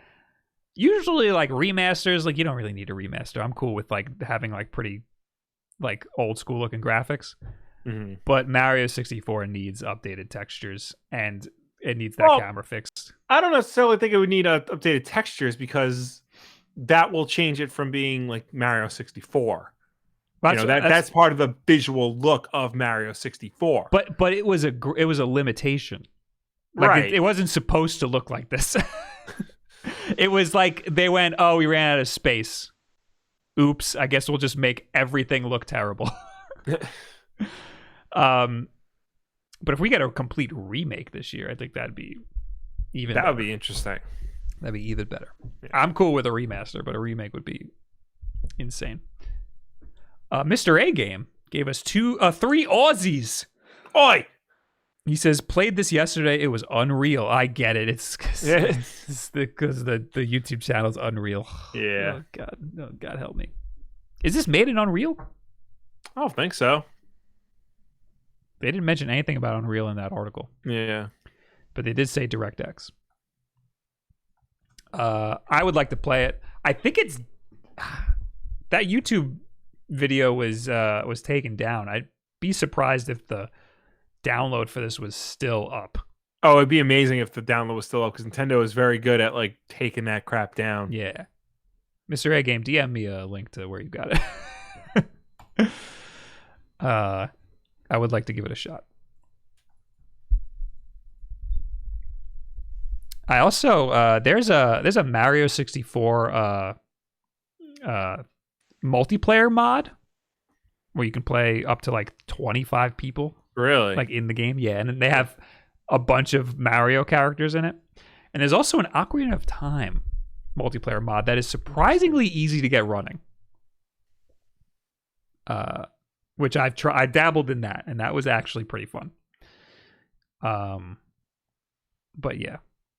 A: usually like remasters, like you don't really need a remaster. I'm cool with like having like pretty like old school looking graphics. Mm-hmm. But Mario 64 needs updated textures and it needs that camera fixed.
B: I don't necessarily think it would need updated textures because that will change it from being like Mario 64. That's part of the visual look of Mario 64.
A: But it was a limitation. Like
B: right.
A: It wasn't supposed to look like this. It was like they went, we ran out of space. Oops, I guess we'll just make everything look terrible. But if we get a complete remake this year, I think that'd be even better.
B: That would be interesting.
A: That'd be even better. Yeah. I'm cool with a remaster, but a remake would be insane. Mr. A Game gave us 3 Aussies.
B: Oi!
A: He says, played this yesterday. It was unreal. I get it. It's because the YouTube channel is Unreal.
B: Yeah.
A: Oh, God help me. Is this made in Unreal?
B: I don't think so.
A: They didn't mention anything about Unreal in that article.
B: Yeah.
A: But they did say DirectX. I would like to play it. I think it's... That YouTube video was taken down. I'd be surprised if the download for this was still up.
B: Oh, it'd be amazing if the download was still up because Nintendo is very good at like taking that crap down.
A: Yeah. Mr. A Game, DM me a link to where you got it. I would like to give it a shot. I also there's a Mario 64 multiplayer mod where you can play up to like 25 people
B: Really?
A: like in the game. Yeah, and then they have a bunch of Mario characters in it. And there's also an Ocarina of Time multiplayer mod that is surprisingly easy to get running. Which I dabbled in that, and that was actually pretty fun. But yeah,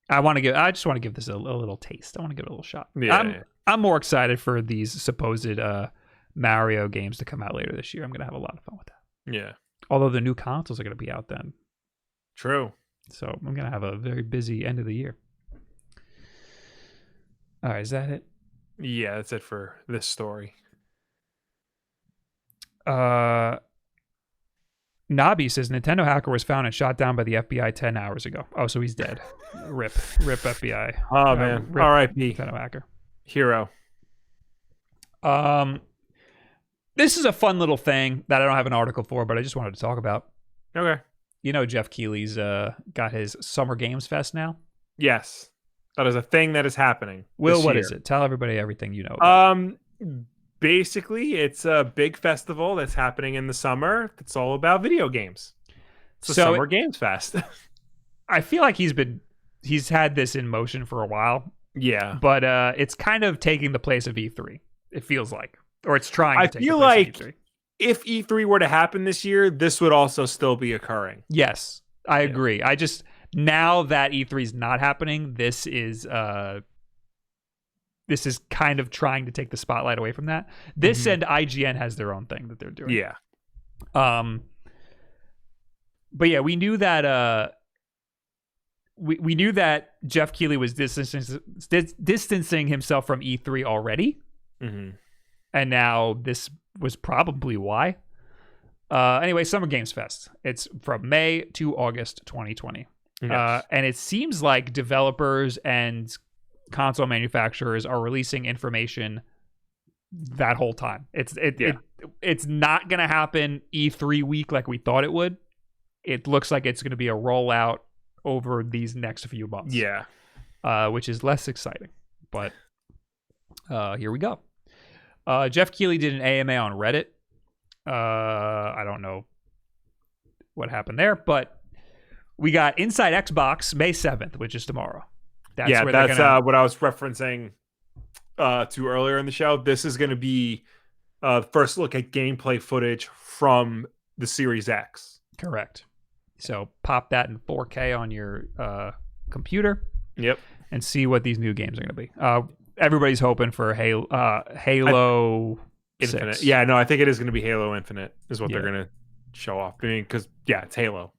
A: I just want to give this a little taste. I want to give it a little shot.
B: Yeah,
A: I'm more excited for these supposed Mario games to come out later this year. I'm gonna have a lot of fun with that.
B: Yeah.
A: Although the new consoles are gonna be out then.
B: True.
A: So I'm gonna have a very busy end of the year. All right, is that it?
B: Yeah, that's it for this story.
A: Nabi says Nintendo hacker was found and shot down by the FBI 10 hours ago. Oh, so he's dead. Rip FBI.
B: Oh man,
A: rip
B: R.I.P.
A: Nintendo hacker.
B: Hero.
A: This is a fun little thing that I don't have an article for, but I just wanted to talk about.
B: Okay.
A: You know, Geoff Keighly's got his Summer Games Fest now.
B: Yes, that is a thing that is happening.
A: Will, what is it? Tell everybody everything you know about.
B: Basically, it's a big festival that's happening in the summer. It's all about video games. It's a Summer Games Fest.
A: I feel like he's had this in motion for a while.
B: Yeah,
A: but it's kind of taking the place of E3. It feels like, or it's trying. To take
B: feel
A: the place
B: like
A: of E3.
B: If E3 were to happen this year, this would also still be occurring.
A: Yes, I agree. I just now that E3 is not happening, this is kind of trying to take the spotlight away from that. This and IGN has their own thing that they're doing.
B: Yeah.
A: But yeah, we knew that we knew that Geoff Keighley was distancing himself from E3 already.
B: Mm-hmm.
A: And now this was probably why. Anyway, Summer Games Fest. It's from May to August 2020.
B: Yes.
A: And it seems like developers and console manufacturers are releasing information that whole time. It's not going to happen E3 week like we thought it would. It looks like it's going to be a rollout over these next few months.
B: Yeah.
A: Which is less exciting. But here we go. Geoff Keighley did an AMA on Reddit. I don't know what happened there, but we got Inside Xbox May 7th, which is tomorrow.
B: That's what I was referencing to earlier in the show. This is going to be first look at gameplay footage from the Series X.
A: Correct. So pop that in 4K on your computer.
B: Yep.
A: And see what these new games are going to be. Everybody's hoping for Halo
B: Infinite.
A: 6.
B: Yeah, no, I think it is going to be Halo Infinite is what they're going to show off. I mean, because, it's Halo.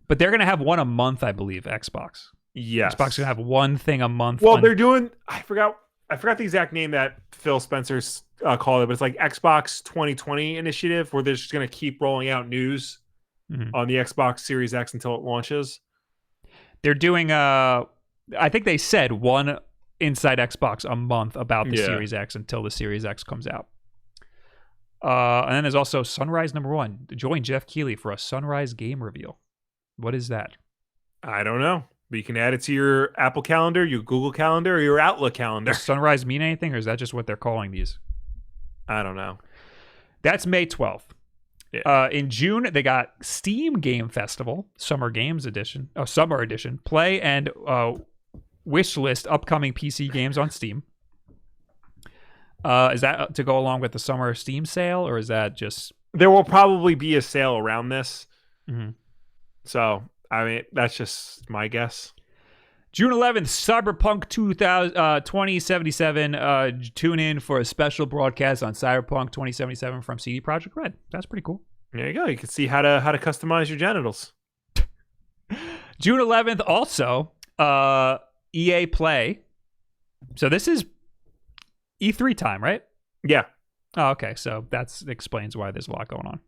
A: But they're going to have one a month, I believe, Xbox.
B: Yes.
A: Xbox is going to have one thing a month.
B: Well, they're doing, I forgot the exact name that Phil Spencer's called it, but it's like Xbox 2020 initiative where they're just going to keep rolling out news on the Xbox Series X until it launches.
A: They're doing, I think they said one Inside Xbox a month about the Series X until the Series X comes out. And then there's also Sunrise #1. Join Geoff Keighley for a Sunrise game reveal. What is that?
B: I don't know. But you can add it to your Apple Calendar, your Google Calendar, or your Outlook Calendar.
A: Does Sunrise mean anything, or is that just what they're calling these?
B: I don't know.
A: That's May 12th.
B: Yeah.
A: In June, they got Steam Game Festival, Summer Edition, play and wish list upcoming PC games on Steam. Is that to go along with the summer Steam sale, or is that just...
B: There will probably be a sale around this.
A: Mm-hmm.
B: So, I mean, that's just my guess.
A: June 11th, Cyberpunk 2077. Tune in for a special broadcast on Cyberpunk 2077 from CD Projekt Red. That's pretty cool.
B: There you go. You can see how to customize your genitals.
A: June 11th, also, EA Play. So this is E3 time, right?
B: Yeah.
A: Oh, okay. So that explains why there's a lot going on.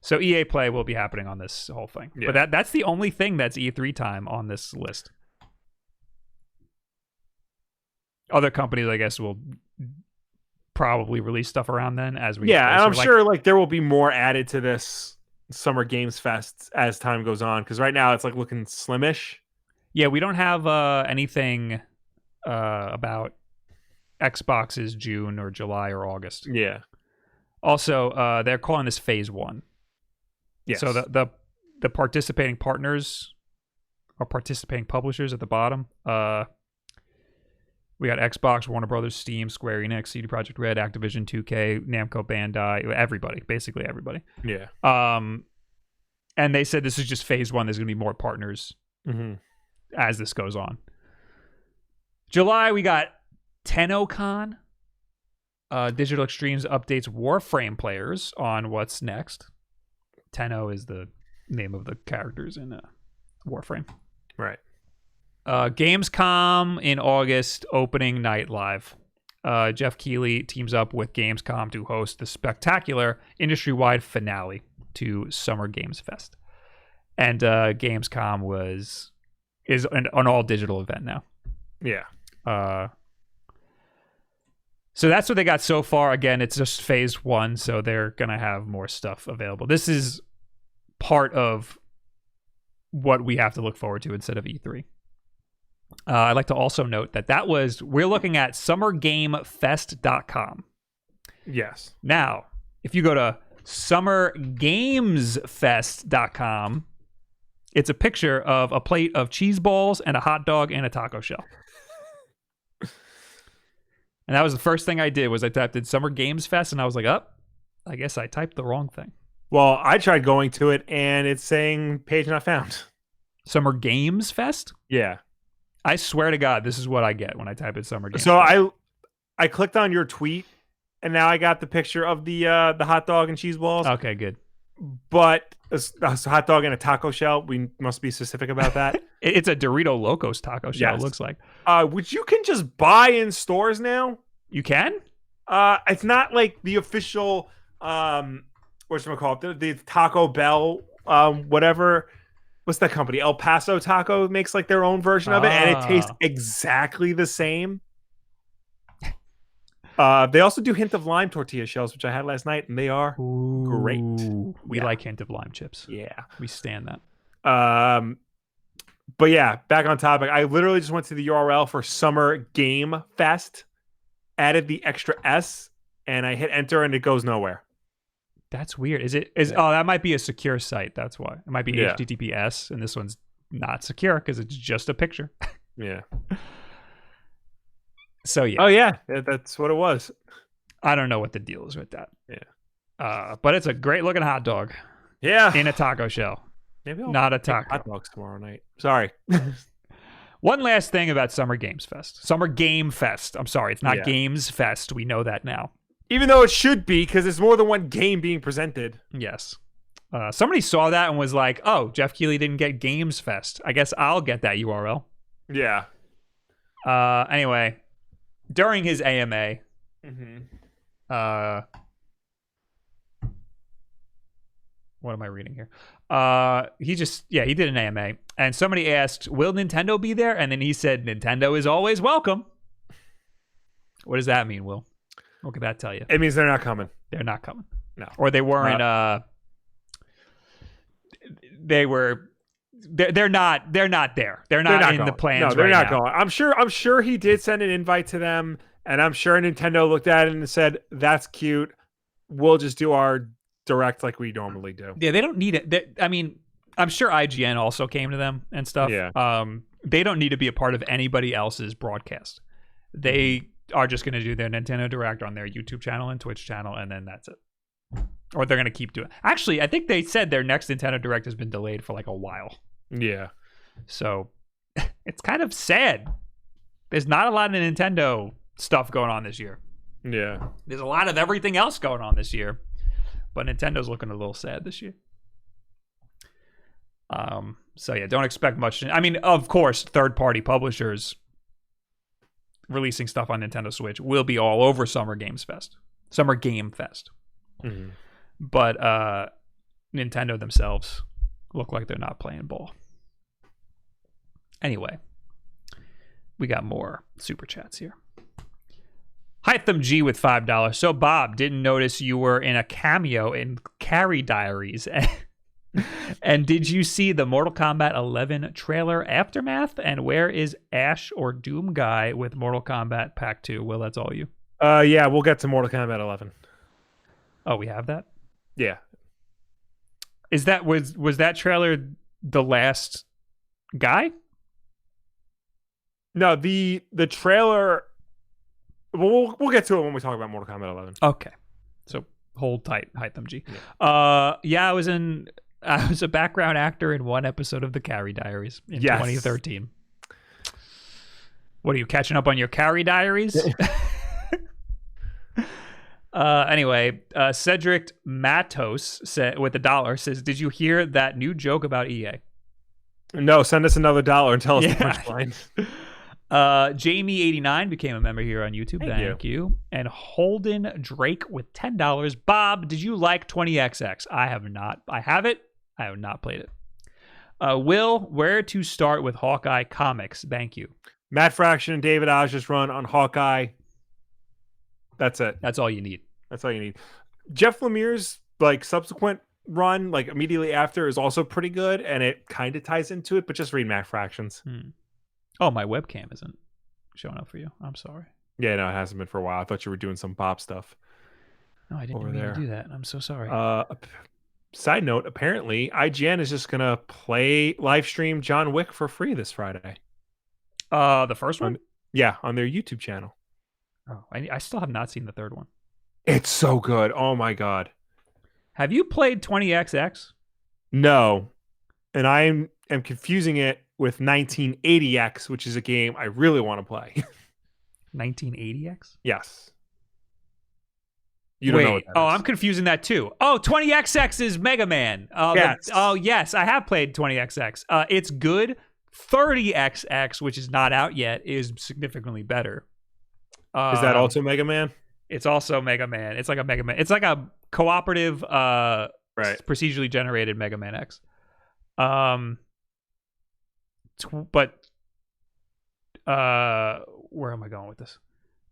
A: So EA Play will be happening on this whole thing. Yeah. But that's the only thing that's E3 time on this list. Other companies, I guess, will probably release stuff around then as we...
B: Yeah, and I'm sure there will be more added to this Summer Games Fest as time goes on, because right now it's looking slimish.
A: Yeah, we don't have anything about Xbox is June or July or August.
B: Yeah.
A: Also, they're calling this phase 1.
B: Yes.
A: So the participating partners or participating publishers at the bottom. We got Xbox, Warner Brothers, Steam, Square Enix, CD Projekt Red, Activision, 2K, Namco Bandai, everybody, basically everybody.
B: Yeah.
A: And they said this is just phase 1. There's going to be more partners as this goes on. July, we got TennoCon. Digital Extremes updates Warframe players on what's next. Tenno is the name of the characters in Warframe.
B: Right.
A: Gamescom in August, opening night live. Geoff Keighly teams up with Gamescom to host the spectacular industry-wide finale to Summer Games Fest. And Gamescom is an all-digital event now.
B: Yeah.
A: So that's what they got so far. Again, it's just phase 1, so they're going to have more stuff available. This is part of what we have to look forward to instead of E3. I'd like to also note that we're looking at summergamefest.com.
B: Yes.
A: Now, if you go to summergamesfest.com, it's a picture of a plate of cheese balls and a hot dog and a taco shell. And that was the first thing I did was I typed in Summer Games Fest, and I was like, I guess I typed the wrong thing.
B: Well, I tried going to it, and it's saying page not found.
A: Summer Games Fest?
B: Yeah.
A: I swear to God, this is what I get when I type in Summer Games
B: So
A: Fest.
B: I clicked on your tweet, and now I got the picture of the hot dog and cheese balls.
A: Okay, good.
B: But a hot dog and a taco shell. We must be specific about that.
A: It's a Dorito Locos taco shell,
B: Yes.
A: it looks like.
B: Which you can just buy in stores now.
A: You can?
B: It's not like the official whatchamacallit, the Taco Bell whatever. What's that company? El Paso Taco makes like their own version of it, and it tastes exactly the same. They also do Hint of Lime tortilla shells, which I had last night, and they are great.
A: We like Hint of Lime chips.
B: Yeah.
A: We stand that.
B: But yeah, back on topic. I literally just went to the URL for Summer Game Fest, added the extra S, and I hit enter, and it goes nowhere.
A: That's weird. Oh, that might be a secure site. That's why. It might be
B: Yeah.
A: HTTPS, and this one's not secure because it's just a picture.
B: Yeah.
A: So yeah.
B: Oh yeah, that's what it was.
A: I don't know what the deal is with that.
B: Yeah.
A: But it's a great looking hot dog
B: Yeah.
A: in a taco shell.
B: Maybe I'll
A: Not a
B: make
A: taco.
B: hot dogs tomorrow night. Sorry.
A: One last thing about Summer Games Fest. Summer Game Fest. I'm sorry, it's not
B: Yeah.
A: Games Fest. We know that now.
B: Even though it should be, because there's more than one game being presented.
A: Yes. Somebody saw that and was like, oh, Geoff Keighly didn't get Games Fest. I guess I'll get that URL.
B: Yeah.
A: Anyway, during his AMA, what am I reading here? He did an AMA, and somebody asked, will Nintendo be there? And then he said, Nintendo is always welcome. What does that mean, Will? What could that tell you?
B: It means they're not coming.
A: They're not coming.
B: No.
A: Or they weren't, they're not there. They're not in the plans.
B: No, they're
A: right
B: not
A: now.
B: going. I'm sure he did send an invite to them, and I'm sure Nintendo looked at it and said, that's cute. We'll just do our direct like we normally do.
A: Yeah, they don't need it. I mean, I'm sure IGN also came to them and stuff.
B: Yeah.
A: They don't need to be a part of anybody else's broadcast. They are just going to do their Nintendo Direct on their YouTube channel and Twitch channel, and then that's it. Or they're going to keep doing it. Actually, I think they said their next Nintendo Direct has been delayed for like a while.
B: Yeah.
A: So it's kind of sad. There's not a lot of Nintendo stuff going on this year.
B: Yeah.
A: There's a lot of everything else going on this year, but Nintendo's looking a little sad this year. So yeah, don't expect much. I mean, of course, third-party publishers releasing stuff on Nintendo Switch will be all over Summer Game Fest.
B: Mm-hmm.
A: But Nintendo themselves look like they're not playing ball. Anyway, we got more super chats here. Hytham G with $5. So Bob, didn't notice you were in a cameo in Carrie Diaries And did you see the Mortal Kombat 11 trailer aftermath? And where is Ash or Doom Guy with Mortal Kombat Pack 2? Well, that's all you.
B: Yeah, we'll get to Mortal Kombat 11.
A: Oh, we have that?
B: Yeah.
A: Was that trailer the last guy?
B: No, the trailer. We'll get to it when we talk about Mortal Kombat 11.
A: Okay, so hold tight, Hytham G. Yeah, I was a background actor in one episode of The Carrie Diaries in 2013. What are you catching up on your Carrie Diaries? Anyway, Cedric Matos with $1 says, "Did you hear that new joke about EA?"
B: No, send us another $1 and tell us the punchline.
A: Jamie89 became a member here on YouTube. Thank you. And Holden Drake with $10. Bob, did you like 20XX? I have not. I have it. I have not played it. Will, where to start with Hawkeye comics? Thank you.
B: Matt Fraction and David Aja's run on Hawkeye. That's it.
A: That's all you need.
B: That's all you need. Jeff Lemire's subsequent run, immediately after, is also pretty good, and it kind of ties into it. But just read Matt Fractions.
A: Oh, my webcam isn't showing up for you. I'm sorry.
B: Yeah, no, it hasn't been for a while. I thought you were doing some pop stuff.
A: No, I didn't mean to do that. I'm so sorry.
B: Side note: apparently, IGN is just gonna live stream John Wick for free this Friday.
A: The first one?
B: On their YouTube channel.
A: Oh, I still have not seen the third one.
B: It's so good. Oh my god.
A: Have you played 20XX?
B: No. And I am confusing it with 1980X, which is a game I really want to play.
A: 1980X?
B: Yes. You don't know what that is.
A: I'm confusing that too. Oh, 20XX is Mega Man.
B: Yes.
A: Yes, I have played 20XX. It's good. 30XX, which is not out yet, is significantly better.
B: Is that also Mega Man?
A: It's also Mega Man. It's like a Mega Man. It's like a cooperative, procedurally generated Mega Man X. But where am I going with this?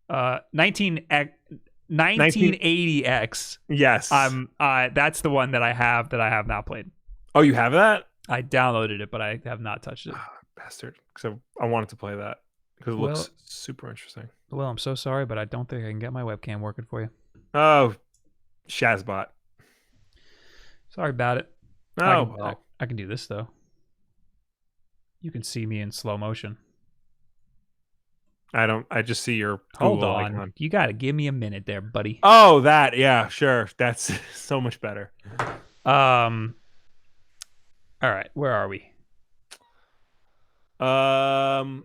A: 1980X.
B: Yes.
A: That's the one that I have not played.
B: Oh, you have that?
A: I downloaded it, but I have not touched it.
B: Bastard. So I wanted to play that because it looks super interesting.
A: Well, I'm so sorry, but I don't think I can get my webcam working for you.
B: Oh, Shazbot.
A: Sorry about it.
B: Oh,
A: I can do this though. You can see me in slow motion.
B: I just see your
A: Hold on. Icon. You got to give me a minute there, buddy.
B: Oh, that. Yeah, sure. That's so much better.
A: All right, where are we?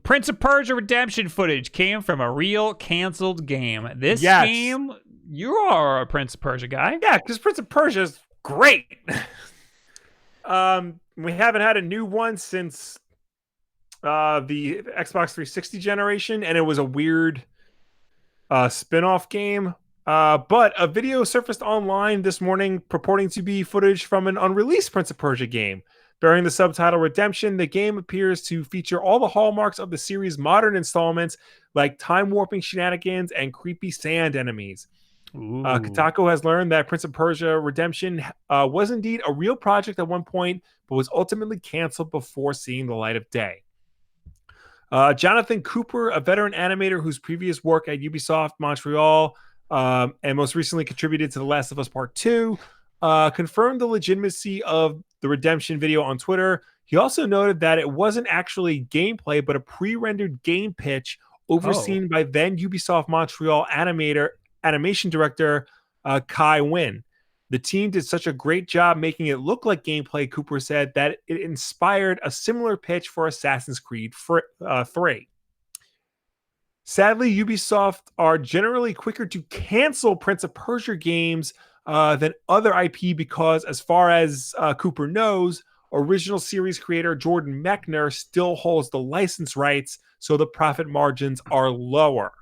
A: Prince of Persia Redemption footage came from a real canceled game. This game, you are a Prince of Persia guy.
B: Yeah, because Prince of Persia is great. We haven't had a new one since the Xbox 360 generation, and it was a weird spin-off game. But a video surfaced online this morning purporting to be footage from an unreleased Prince of Persia game. Bearing the subtitle Redemption, the game appears to feature all the hallmarks of the series' modern installments, like time-warping shenanigans and creepy sand enemies. Kotaku has learned that Prince of Persia Redemption was indeed a real project at one point, but was ultimately canceled before seeing the light of day. Jonathan Cooper, a veteran animator whose previous work at Ubisoft Montreal and most recently contributed to The Last of Us Part 2, confirmed the legitimacy of the Redemption video on Twitter. He also noted that it wasn't actually gameplay, but a pre-rendered game pitch overseen by then Ubisoft Montreal animation director Kai Wynn. The team did such a great job making it look like gameplay, Cooper said, that it inspired a similar pitch for Assassin's Creed 3. Sadly, Ubisoft are generally quicker to cancel Prince of Persia games than other IP because, as far as Cooper knows, original series creator Jordan Mechner still holds the license rights, so the profit margins are lower.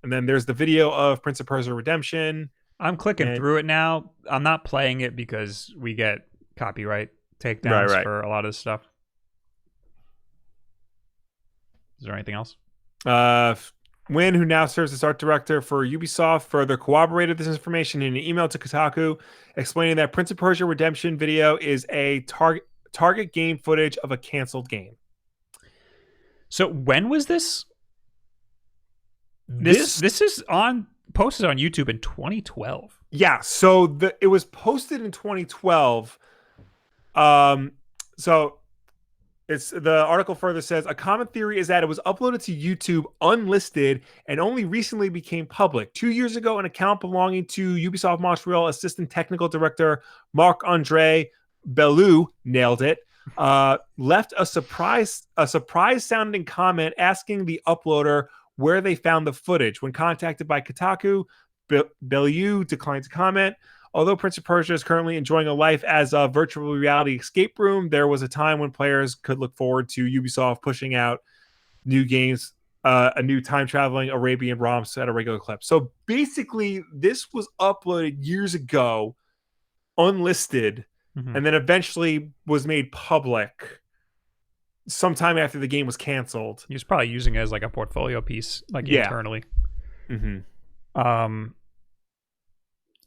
B: And then there's the video of Prince of Persia Redemption.
A: I'm clicking through it now. I'm not playing it because we get copyright takedowns for a lot of this stuff. Is there anything else?
B: Wynn, who now serves as art director for Ubisoft, further corroborated this information in an email to Kotaku, explaining that Prince of Persia Redemption video is a target game footage of a canceled game.
A: So when was this? This is posted on YouTube in 2012.
B: Yeah, so it was posted in 2012. So it's the article further says a common theory is that it was uploaded to YouTube unlisted and only recently became public. 2 years ago, an account belonging to Ubisoft Montreal assistant technical director Marc-Andre Bellew nailed it. Left a surprise sounding comment asking the uploader where they found the footage. When contacted by Kotaku, Bellew declined to comment. Although Prince of Persia is currently enjoying a life as a virtual reality escape room, there was a time when players could look forward to Ubisoft pushing out new games, a new time-traveling Arabian romps at a regular clip. So basically, this was uploaded years ago, unlisted, and then eventually was made public sometime after the game was canceled.
A: He was probably using it as like a portfolio piece, like internally.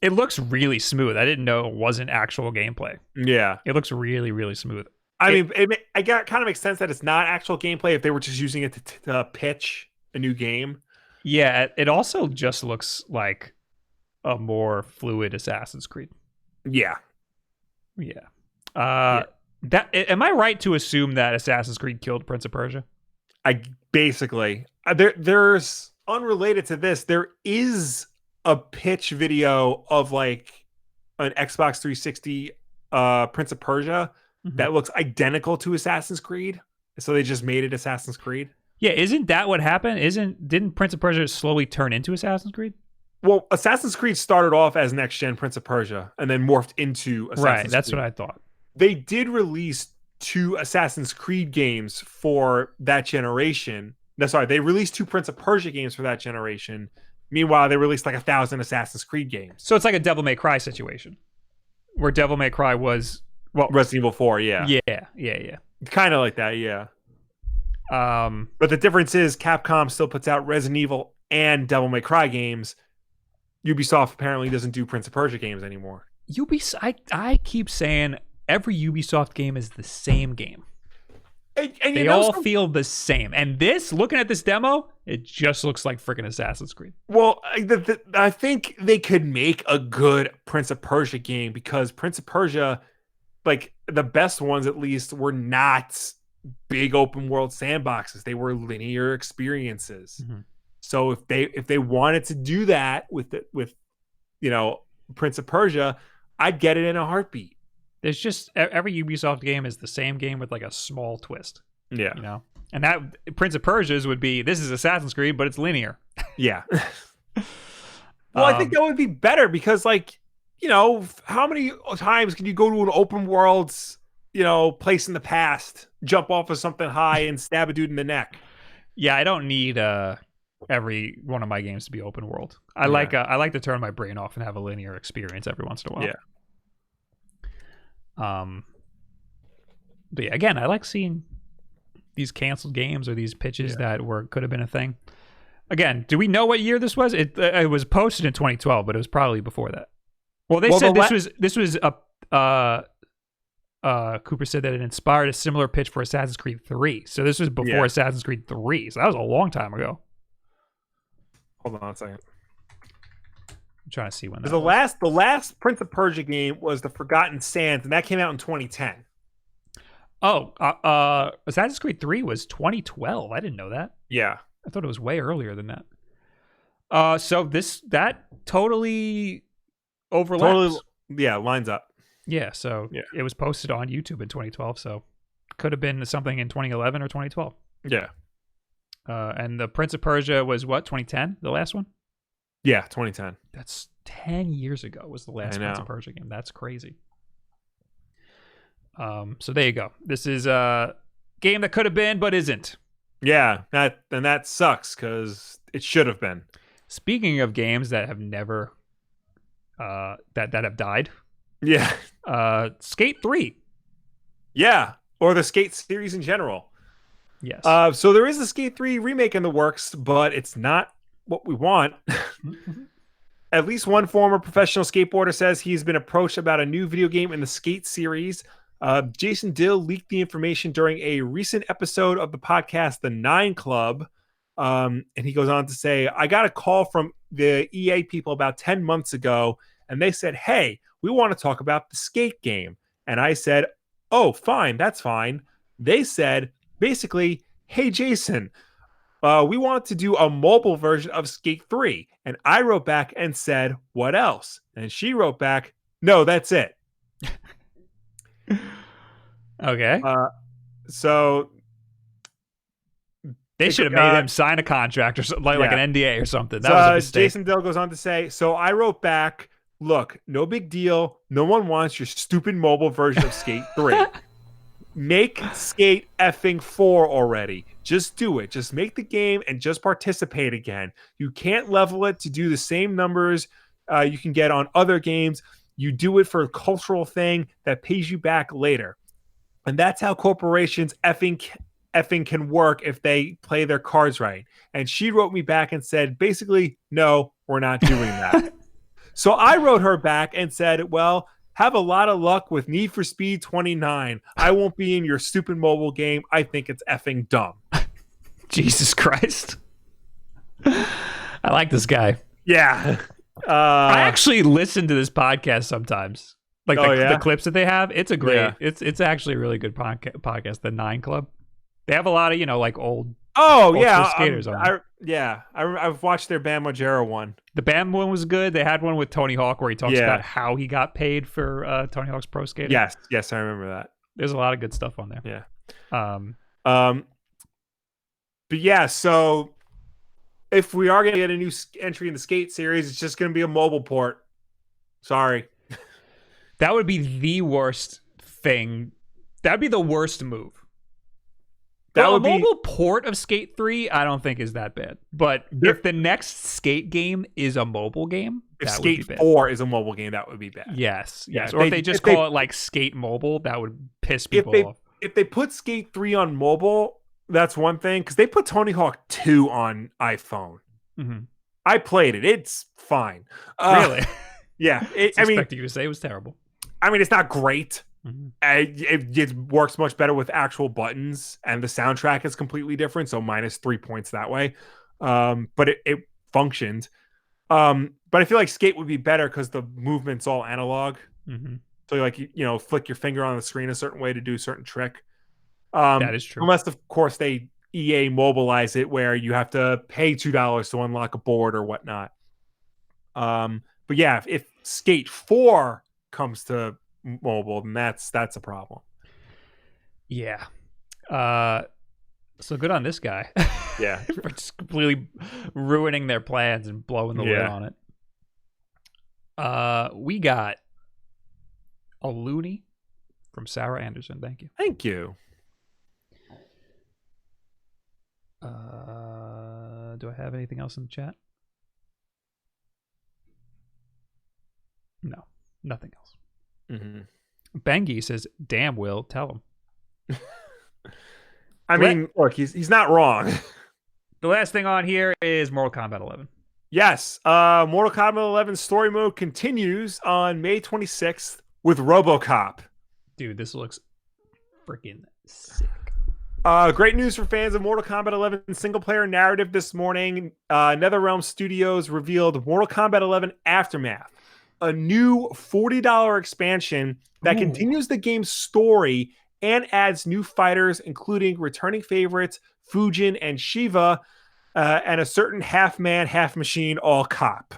A: It looks really smooth. I didn't know it wasn't actual gameplay.
B: Yeah.
A: It looks really, really smooth.
B: I mean, it kind of makes sense that it's not actual gameplay if they were just using it to pitch a new game.
A: Yeah, it also just looks like a more fluid Assassin's Creed.
B: Yeah.
A: Yeah. Am I right to assume that Assassin's Creed killed Prince of Persia?
B: There's unrelated to this, there is a pitch video of like an Xbox 360 Prince of Persia that looks identical to Assassin's Creed. So they just made it Assassin's Creed.
A: Yeah, isn't that what happened? Didn't Prince of Persia slowly turn into Assassin's Creed?
B: Well, Assassin's Creed started off as next gen Prince of Persia and then morphed into Assassin's Creed.
A: Right, that's what I thought.
B: They did release 2 Assassin's Creed games for that generation. No, sorry, they released 2 Prince of Persia games for that generation. Meanwhile, they released like 1,000 Assassin's Creed games.
A: So it's like a Devil May Cry situation, where Devil May Cry was
B: Resident Evil 4, yeah.
A: Yeah.
B: Kind of like that, yeah. But the difference is Capcom still puts out Resident Evil and Devil May Cry games. Ubisoft apparently doesn't do Prince of Persia games anymore.
A: I keep saying every Ubisoft game is the same game.
B: And
A: they all feel the same. And looking at this demo, it just looks like freaking Assassin's Creed.
B: Well, I think they could make a good Prince of Persia game because Prince of Persia, like the best ones at least, were not big open world sandboxes. They were linear experiences. So if they wanted to do that with Prince of Persia, I'd get it in a heartbeat.
A: There's just every Ubisoft game is the same game with like a small twist.
B: Yeah.
A: And that Prince of Persia's would be, this is Assassin's Creed, but it's linear.
B: Yeah. Well, I think that would be better because how many times can you go to an open world, place in the past, jump off of something high and stab a dude in the neck? Yeah,
A: I don't need every one of my games to be open world. I like to turn my brain off and have a linear experience every once in a while.
B: Yeah.
A: But yeah, again, I like seeing these canceled games or these pitches that could have been a thing. Again, do we know what year this was? It was posted in 2012, but it was probably before that. Well, they said this was Cooper said that it inspired a similar pitch for Assassin's Creed 3. So this was before Assassin's Creed 3. So that was a long time ago.
B: Hold on a second.
A: I'm trying to see when that
B: was. The last Prince of Persia game was The Forgotten Sands, and that came out in 2010.
A: Oh, Assassin's Creed 3 was 2012. I didn't know that.
B: Yeah.
A: I thought it was way earlier than that. So that totally overlaps.
B: Lines up.
A: Yeah, so it was posted on YouTube in 2012, so could have been something in 2011 or 2012.
B: Yeah.
A: And the Prince of Persia was what, 2010, the last one?
B: Yeah, 2010.
A: That's 10 years ago was the last Prince of Persia game. That's crazy. So there you go. This is a game that could have been, but isn't.
B: Yeah, that sucks because it should have been.
A: Speaking of games that have never, that have died.
B: Yeah.
A: Skate 3.
B: Yeah, or the Skate series in general.
A: Yes.
B: So there is a Skate 3 remake in the works, but it's not what we want. At least one former professional skateboarder says he's been approached about a new video game in the Skate series. Jason Dill leaked the information during a recent episode of the podcast, The Nine Club. And he goes on to say, I got a call from the EA people about 10 months ago, and they said, hey, we want to talk about the Skate game. And I said, oh, fine, that's fine. They said, basically, hey, Jason, we want to do a mobile version of Skate 3. And I wrote back and said, what else? And she wrote back, no, that's it.
A: Okay.
B: So
A: they should have made him sign a contract or something, like an NDA or something. That was a mistake.
B: Jason Dill goes on to say, so I wrote back, look, no big deal. No one wants your stupid mobile version of Skate 3. Make Skate effing 4 already. Just do it. Just make the game and just participate again. You can't level it to do the same numbers you can get on other games. You do it for a cultural thing that pays you back later. And that's how corporations effing can work if they play their cards right. And she wrote me back and said, basically, no, we're not doing that. So I wrote her back and said, well, have a lot of luck with Need for Speed 29. I won't be in your stupid mobile game. I think it's effing dumb.
A: Jesus Christ. I like this guy.
B: Yeah.
A: I actually listen to this podcast sometimes. Like the clips that they have. It's a great, it's actually a really good podcast, The Nine Club. They have a lot of, like old skaters on there.
B: I've watched their Bam Margera one.
A: The Bam one was good. They had one with Tony Hawk where he talks about how he got paid for Tony Hawk's Pro Skater.
B: Yes, I remember that.
A: There's a lot of good stuff on there.
B: Yeah. But yeah, so if we are going to get a new entry in the Skate series, it's just going to be a mobile port. Sorry.
A: That would be the worst thing. That would be the worst move. A mobile port of Skate 3, I don't think is that bad. But if the next Skate game is a mobile game,
B: if
A: that
B: Skate
A: would be bad.
B: 4 is a mobile game, that would be bad.
A: Yes. Or if they just call it like Skate Mobile, that would piss people off.
B: If they put Skate 3 on mobile, that's one thing. Because they put Tony Hawk 2 on iPhone.
A: Mm-hmm.
B: I played it. It's fine.
A: Really?
B: Yeah.
A: I expected you to say it was terrible.
B: I mean, it's not great.
A: Mm-hmm.
B: It works much better with actual buttons, and the soundtrack is completely different, so -3 points that way. But it functioned. But I feel like Skate would be better because the movement's all analog.
A: Mm-hmm.
B: So you flick your finger on the screen a certain way to do a certain trick.
A: That is true.
B: Unless, of course, they EA mobilize it where you have to pay $2 to unlock a board or whatnot. But yeah, if Skate 4 comes to mobile, then that's a problem.
A: Yeah. So good on this guy.
B: Yeah.
A: For just completely ruining their plans and blowing the lid on it. We got a loony from Sarah Anderson. Thank you.
B: Thank you.
A: Do I have anything else in the chat? No, nothing else.
B: Mm-hmm.
A: Bengi says, damn, Will, tell him.
B: I mean, look, he's not wrong.
A: The last thing on here is Mortal Kombat 11.
B: Yes. Mortal Kombat 11 story mode continues on May 26th with ROBOCOP.
A: Dude, this looks freaking sick.
B: Great news for fans of Mortal Kombat 11 single-player narrative this morning. NetherRealm Studios revealed Mortal Kombat 11 Aftermath, a new $40 expansion that continues the game's story and adds new fighters, including returning favorites Fujin and Shiva, and a certain half-man, half-machine all-cop.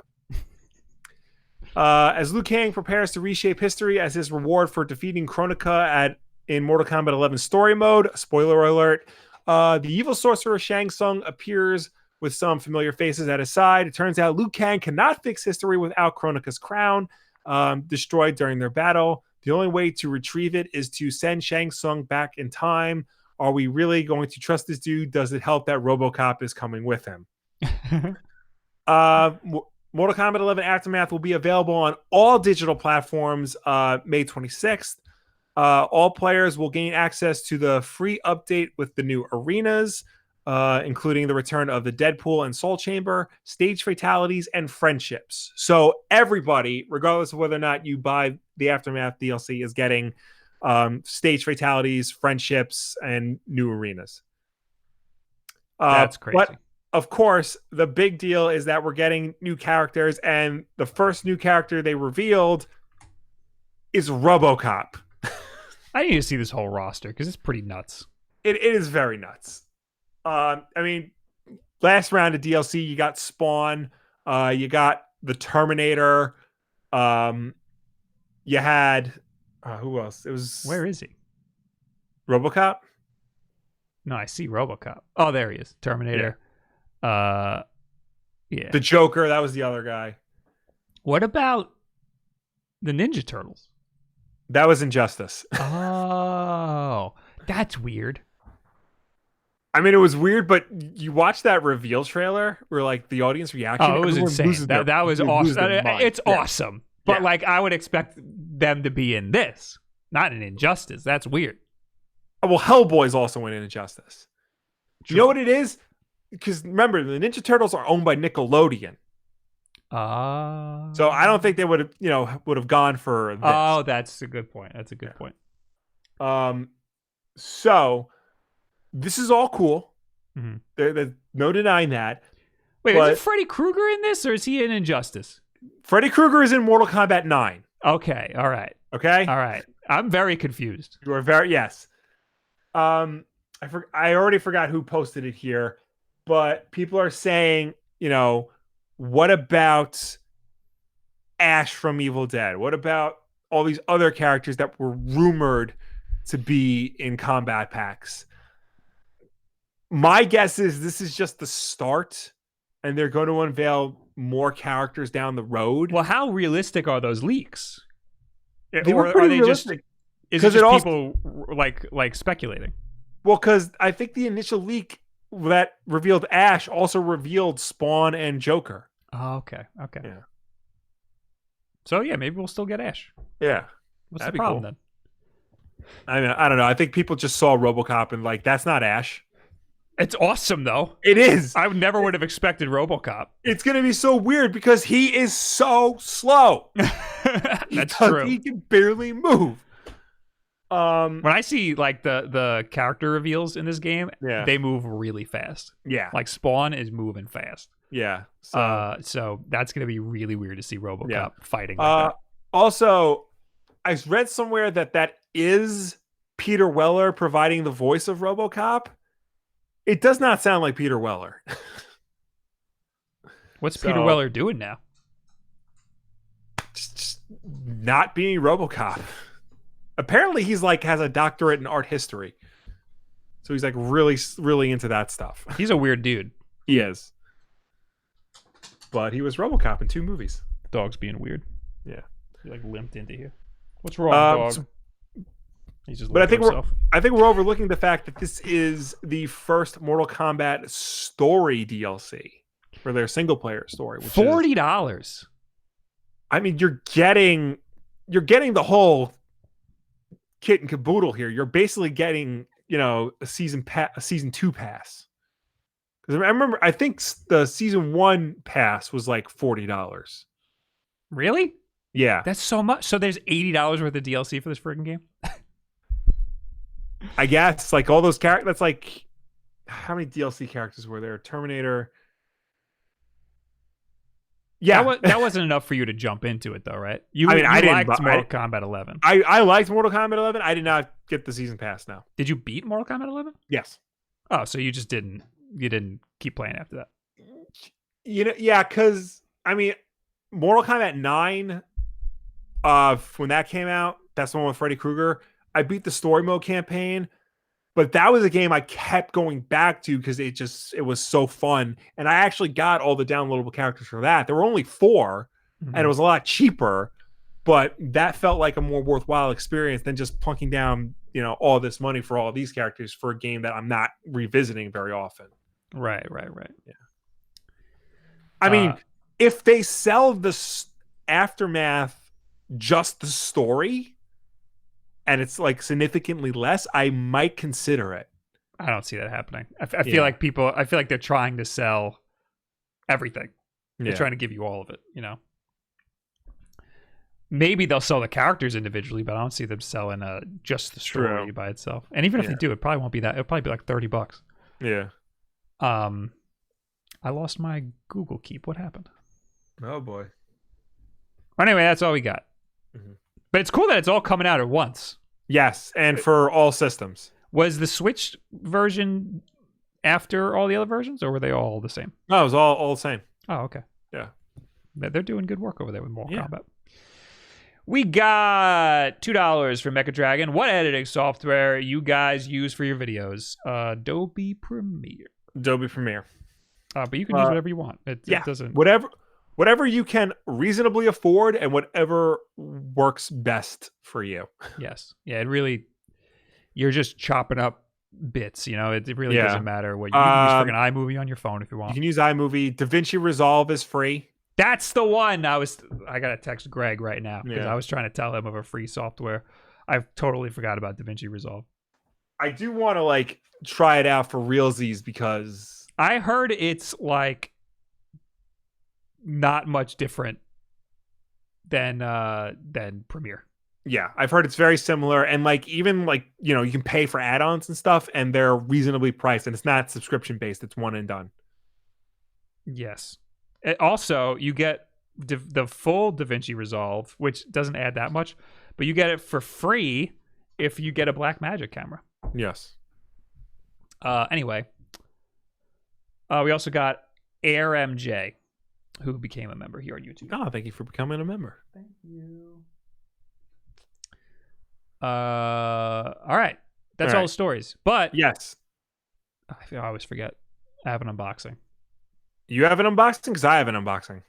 B: As Liu Kang prepares to reshape history as his reward for defeating Kronika in Mortal Kombat 11 story mode, spoiler alert, the evil sorcerer Shang Tsung appears with some familiar faces at his side. It turns out Liu Kang cannot fix history without Kronika's crown, destroyed during their battle. The only way to retrieve it is to send Shang Tsung back in time. Are we really going to trust this dude? Does it help that RoboCop is coming with him? Mortal Kombat 11 Aftermath will be available on all digital platforms May 26th. All players will gain access to the free update with the new arenas, including the return of the Deadpool and Soul Chamber, stage fatalities, and friendships. So everybody, regardless of whether or not you buy the Aftermath DLC, is getting stage fatalities, friendships, and new arenas.
A: That's crazy.
B: But of course, the big deal is that we're getting new characters, and the first new character they revealed is RoboCop.
A: I need to see this whole roster because it's pretty nuts.
B: It is very nuts. I mean, last round of DLC, you got Spawn, you got the Terminator, you had who else? It was
A: Where is he?
B: RoboCop.
A: No, I see RoboCop. Oh, there he is. Terminator. Yeah.
B: The Joker, that was the other guy.
A: What about the Ninja Turtles?
B: That was Injustice.
A: Oh, that's weird.
B: I mean, it was weird, but you watch that reveal trailer where like the audience reaction.
A: Oh, it was insane. That was awesome. It's awesome. But like, I would expect them to be in this, not in Injustice. That's weird.
B: Well, Hellboy's also in Injustice.
A: True.
B: You know what it is? Because remember, the Ninja Turtles are owned by Nickelodeon. So I don't think they would have gone for this.
A: Oh, that's a good point. That's a good point.
B: So this is all cool.
A: Mm-hmm.
B: There's no denying that.
A: Wait, is it Freddy Krueger in this, or is he in Injustice?
B: Freddy Krueger is in Mortal Kombat 9.
A: Okay, all right.
B: Okay?
A: All right. I'm very confused.
B: You are very, yes. I already forgot who posted it here, but people are saying, what about Ash from Evil Dead? What about all these other characters that were rumored to be in combat packs? My guess is this is just the start, and they're going to unveil more characters down the road.
A: Well, how realistic are those leaks?
B: They were pretty realistic.
A: Is it just people like speculating?
B: Well, because I think the initial leak that revealed Ash also revealed Spawn and Joker.
A: Oh, okay.
B: Yeah.
A: So yeah, maybe we'll still get Ash.
B: Yeah.
A: What's the problem then?
B: I mean, I don't know. I think people just saw RoboCop and like, that's not Ash.
A: It's awesome though.
B: It is.
A: I never would have expected RoboCop.
B: It's gonna be so weird because he is so slow.
A: That's true.
B: He can barely move.
A: When I see like the character reveals in this game, they move really fast.
B: Yeah.
A: Like Spawn is moving fast.
B: Yeah.
A: So that's gonna be really weird to see RoboCop fighting like that.
B: Also, I read somewhere that is Peter Weller providing the voice of RoboCop. It does not sound like Peter Weller.
A: What's Peter Weller doing now?
B: Just not being RoboCop. Apparently, he's like has a doctorate in art history, so he's like really, really into that stuff.
A: He's a weird dude.
B: He is, but he was RoboCop in 2 movies.
A: The dog's being weird.
B: Yeah,
A: he like limped into here. What's wrong, dog? He's just.
B: But I think we're overlooking the fact that this is the first Mortal Kombat story DLC for their single player story.
A: $40.
B: I mean, you're getting the whole kit and caboodle here. You're basically getting, a season 2 pass. Because I think the season 1 pass was like $40.
A: Really?
B: Yeah.
A: That's so much. So there's $80 worth of DLC for this freaking game?
B: I guess like all those characters. That's like, how many DLC characters were there? Terminator. Yeah,
A: that wasn't enough for you to jump into it, though, right?
B: I
A: liked Mortal Kombat 11.
B: I liked Mortal Kombat 11. I did not get the season pass. Now,
A: did you beat Mortal Kombat 11?
B: Yes.
A: Oh, so you just didn't keep playing after that?
B: Yeah, because I mean, Mortal Kombat 9, when that came out, that's the one with Freddy Krueger. I beat the story mode campaign, but that was a game I kept going back to because it was so fun. And I actually got all the downloadable characters for that. There were only 4, and it was a lot cheaper, but that felt like a more worthwhile experience than just plunking down, all this money for all of these characters for a game that I'm not revisiting very often.
A: Right.
B: Yeah. I mean, if they sell the Aftermath just the story, and it's like significantly less, I might consider it.
A: I don't see that happening. I feel like I feel like they're trying to sell everything. They're trying to give you all of it, you know. Maybe they'll sell the characters individually, but I don't see them selling just the story by itself. And even if they do, it probably won't be that. It'll probably be like $30.
B: Yeah.
A: I lost my Google Keep. What happened?
B: Oh boy.
A: Anyway, that's all we got.
B: Mm-hmm.
A: But it's cool that it's all coming out at once.
B: Yes, and for all systems.
A: Was the Switch version after all the other versions, or were they all the same?
B: No, it was all the same.
A: Oh, okay.
B: Yeah.
A: They're doing good work over there with Mortal Kombat. We got $2 for Mecha Dragon. What editing software you guys use for your videos? Adobe Premiere.
B: Adobe Premiere.
A: But you can use whatever you want. It doesn't.
B: Whatever you can reasonably afford and whatever works best for you.
A: Yes. Yeah, it really, you're just chopping up bits, you know? It really doesn't matter what you can use freaking iMovie on your phone if you want.
B: You can use iMovie. DaVinci Resolve is free.
A: That's the one. I gotta text Greg right now because I was trying to tell him of a free software. I totally forgot about DaVinci Resolve.
B: I do want to like try it out for realsies because
A: I heard it's like not much different than Premiere.
B: Yeah, I've heard it's very similar, and like even like you know you can pay for add-ons and stuff, and they're reasonably priced, and it's not subscription based; it's one and done.
A: Yes. Also, you get the full DaVinci Resolve, which doesn't add that much, but you get it for free if you get a Blackmagic camera.
B: Yes.
A: Anyway, we also got AirMJ, who became a member here on YouTube.
B: Oh, thank you for becoming a member.
A: Thank you. All right. That's all the stories. But
B: yes,
A: I always forget. I have an unboxing.
B: You have an unboxing? Because I have an unboxing.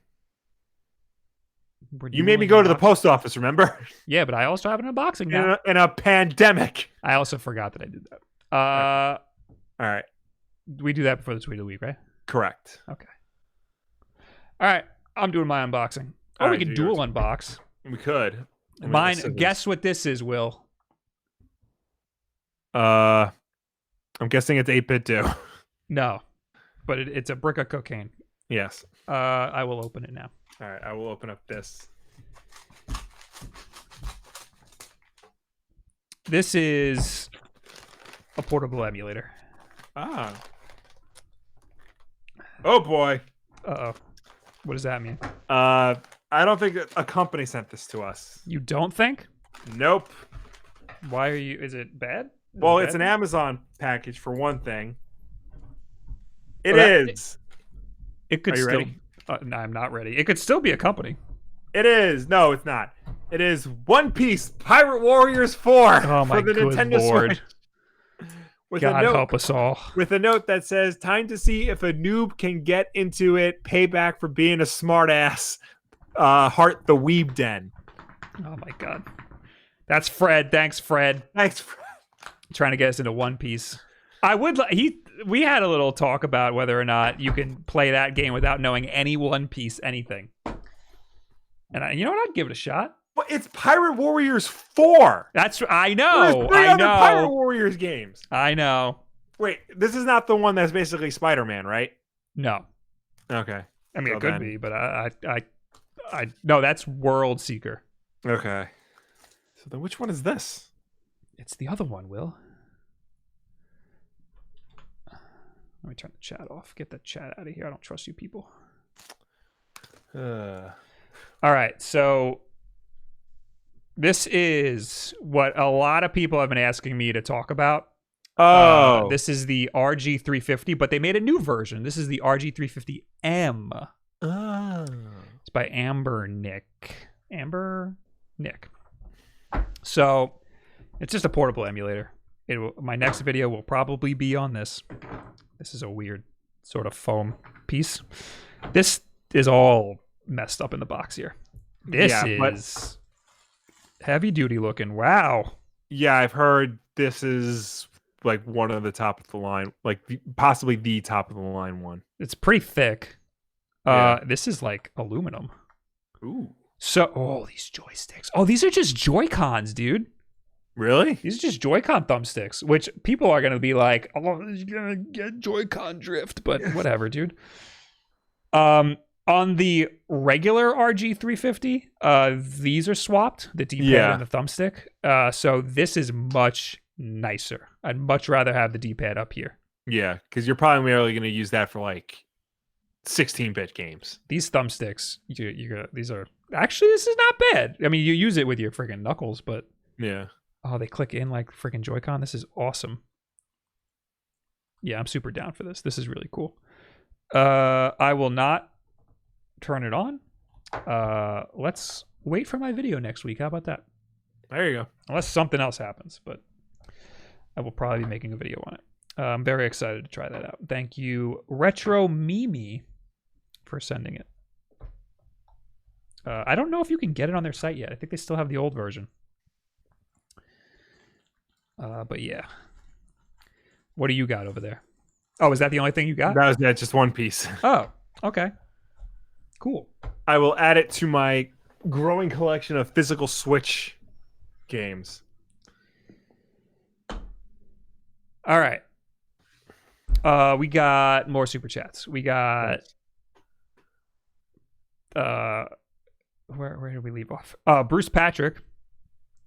B: You made me go to the post office, remember?
A: Yeah, but I also have an unboxing now.
B: In a pandemic.
A: I also forgot that I did that.
B: All right.
A: We do that before the tweet of the week, right?
B: Correct.
A: Okay. All right. I'm doing my unboxing. Oh, we can dual unbox.
B: We could.
A: Mine. Guess what this is, Will?
B: I'm guessing it's 8-bit too.
A: No. But it's a brick of cocaine.
B: Yes.
A: I will open it now.
B: All right, I will open up this.
A: This is a portable emulator.
B: Ah. Oh boy.
A: Uh-oh. What does that mean?
B: I don't think a company sent this to us.
A: You don't think?
B: Nope.
A: Why are you? Is it bad?
B: Well, it's an Amazon package for one thing. It is.
A: It could
B: Are you
A: still.
B: ready?
A: No, I'm not ready. It could still be a company.
B: It is. No, it's not. It is One Piece Pirate Warriors 4
A: oh my
B: for the
A: good
B: Nintendo
A: Lord.
B: Switch.
A: God help us all.
B: With a note that says, time to see if a noob can get into it. Payback for being a smartass. Heart the Weeb Den.
A: Oh my God. That's Fred. Thanks, Fred.
B: Thanks, Fred.
A: Trying to get us into One Piece. I would. We had a little talk about whether or not you can play that game without knowing any One Piece anything. And you know what? I'd give it a shot.
B: But it's Pirate Warriors 4.
A: I know.
B: There's 3 other Pirate Warriors games.
A: I know.
B: Wait, this is not the one that's basically Spider-Man, right?
A: No.
B: Okay.
A: I mean, it could be, but I no, that's World Seeker.
B: Okay. So then which one is this?
A: It's the other one, Will. Let me turn the chat off. Get that chat out of here. I don't trust you people. All right, so this is what a lot of people have been asking me to talk about. This is the RG350, but they made a new version. This is the RG350M.
B: Oh.
A: It's by Amber Nick. So it's just a portable emulator. My next video will probably be on this. This is a weird sort of foam piece. This is all messed up in the box here. This is heavy duty looking. Wow.
B: Yeah, I've heard this is like one of the top of the line, like possibly the top of the line one.
A: It's pretty thick. This is like aluminum.
B: Ooh.
A: So, these joysticks. Oh, these are just Joy-Cons, dude.
B: Really?
A: These are just Joy-Con thumbsticks, which people are going to be like, oh, you're going to get Joy-Con drift, but whatever, dude. On the regular RG350, these are swapped, the D-pad and the thumbstick. So this is much nicer. I'd much rather have the D-pad up here.
B: Yeah, because you're primarily going to use that for like 16-bit games.
A: These thumbsticks, these are actually, this is not bad. I mean, you use it with your freaking knuckles, but
B: yeah.
A: Oh, they click in like freaking Joy-Con. This is awesome. Yeah, I'm super down for this. This is really cool. I will not turn it on. Let's wait for my video next week. How about that?
B: There you go.
A: Unless something else happens, but I will probably be making a video on it. I'm very excited to try that out. Thank you, Retro Mimi, for sending it. I don't know if you can get it on their site yet. I think they still have the old version. But yeah. What do you got over there? Oh, is that the only thing you got?
B: That was just one piece.
A: Oh, okay. Cool.
B: I will add it to my growing collection of physical Switch games.
A: All right. We got more super chats. We got where did we leave off? Bruce Patrick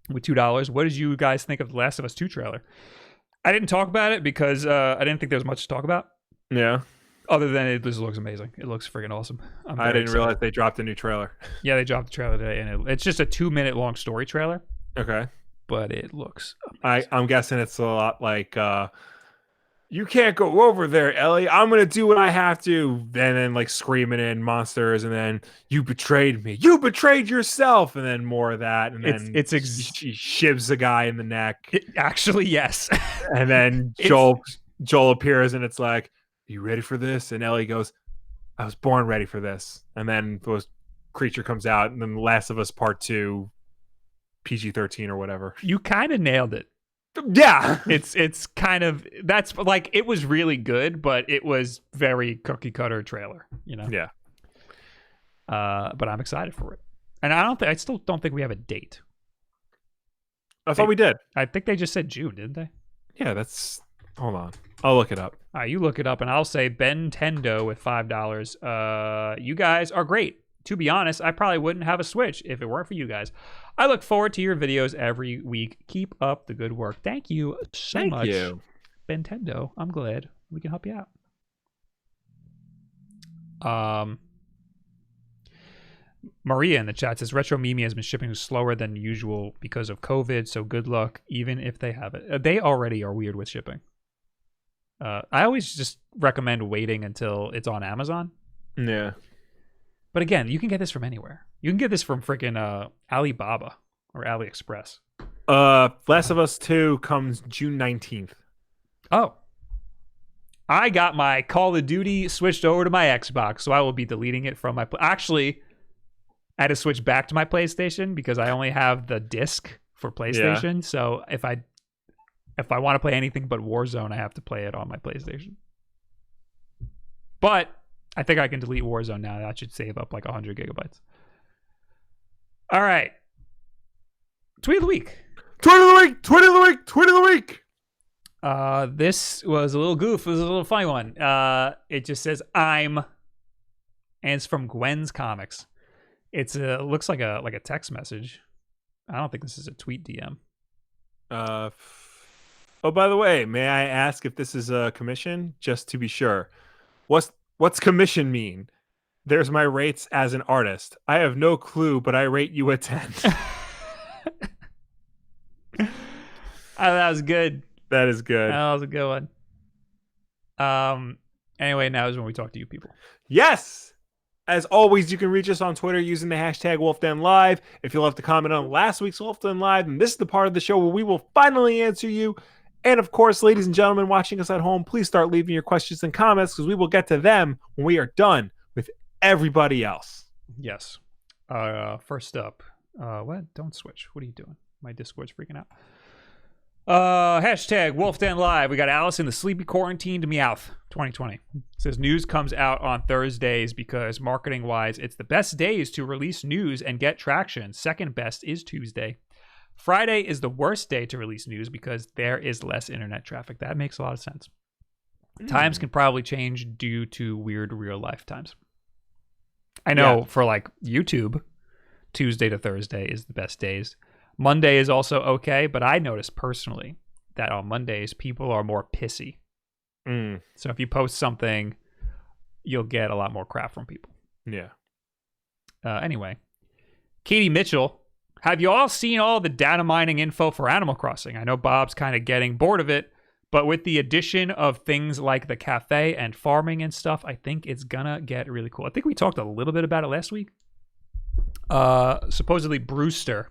A: with $2. What did you guys think of the Last of Us 2 trailer? I didn't talk about it because I didn't think there was much to talk about.
B: Yeah.
A: Other than it just looks amazing. It looks freaking awesome.
B: I didn't realize they dropped a new trailer.
A: Yeah, they dropped the trailer today, and it's just a 2-minute long story trailer.
B: Okay.
A: But it looks amazing.
B: I'm guessing it's a lot like you can't go over there, Ellie. I'm gonna do what I have to. And then like screaming in monsters, and then you betrayed me. You betrayed yourself, and then more of that. And then she shivs a guy in the neck.
A: Actually, yes.
B: And then Joel appears, and it's like, "Are you ready for this?" And Ellie goes, "I was born ready for this." And then the creature comes out, and then The Last of Us Part 2, PG-13 or whatever.
A: You kind of nailed it.
B: Yeah,
A: it's kind of, that's like, it was really good, but it was very cookie cutter trailer, you know.
B: Yeah.
A: But I'm excited for it, and I still don't think we have a date.
B: I thought we did.
A: I think they just said June, didn't they?
B: Yeah, hold on, I'll look it up.
A: All right, you look it up, and I'll say Bentendo with $5. You guys are great. To be honest, I probably wouldn't have a Switch if it weren't for you guys. I look forward to your videos every week. Keep up the good work. Thank you so much. Thank you, Bentendo. I'm glad we can help you out. Maria in the chat says, Retro Mimi has been shipping slower than usual because of COVID, so good luck, even if they have it. They already are weird with shipping. I always just recommend waiting until it's on Amazon.
B: Yeah.
A: But again, you can get this from anywhere. You can get this from freaking Alibaba or AliExpress.
B: Last of Us 2 comes June 19th.
A: Oh. I got my Call of Duty switched over to my Xbox, so I will be deleting it from my... Actually, I had to switch back to my PlayStation because I only have the disc for PlayStation. Yeah. So if I want to play anything but Warzone, I have to play it on my PlayStation. But I think I can delete Warzone now. That should save up like 100 gigabytes. All right. Tweet of the week.
B: Tweet of the week. Tweet of the week. Tweet of the week.
A: This was a little goof. It was a little funny one. It just says I'm, and it's from Gwen's Comics. It looks like a text message. I don't think this is a tweet DM.
B: Oh, by the way, may I ask if this is a commission? Just to be sure. What's commission mean? There's my rates as an artist. I have no clue, but I rate you a 10.
A: Oh, that was good.
B: That is good.
A: That was a good one. Anyway, now is when we talk to you people.
B: Yes! As always, you can reach us on Twitter using the hashtag WolfDenLive. If you'll have to comment on last week's WolfDen Live, then this is the part of the show where we will finally answer you. And of course, ladies and gentlemen watching us at home, please start leaving your questions and comments because we will get to them when we are done with everybody else.
A: Yes. First up, what? Don't switch. What are you doing? My Discord's freaking out. Hashtag WolfDen Live. We got Alice in the Sleepy Quarantined Meowth 2020. It says news comes out on Thursdays because marketing wise, it's the best days to release news and get traction. Second best is Tuesday. Friday is the worst day to release news because there is less internet traffic. That makes a lot of sense. Times can probably change due to weird real life times. I know for like YouTube, Tuesday to Thursday is the best days. Monday is also okay, but I noticed personally that on Mondays, people are more pissy. So if you post something, you'll get a lot more crap from people.
B: Yeah.
A: Anyway, Katie Mitchell, have you all seen all the data mining info for Animal Crossing? I know Bob's kind of getting bored of it, but with the addition of things like the cafe and farming and stuff, I think it's gonna get really cool. I think we talked a little bit about it last week. Supposedly Brewster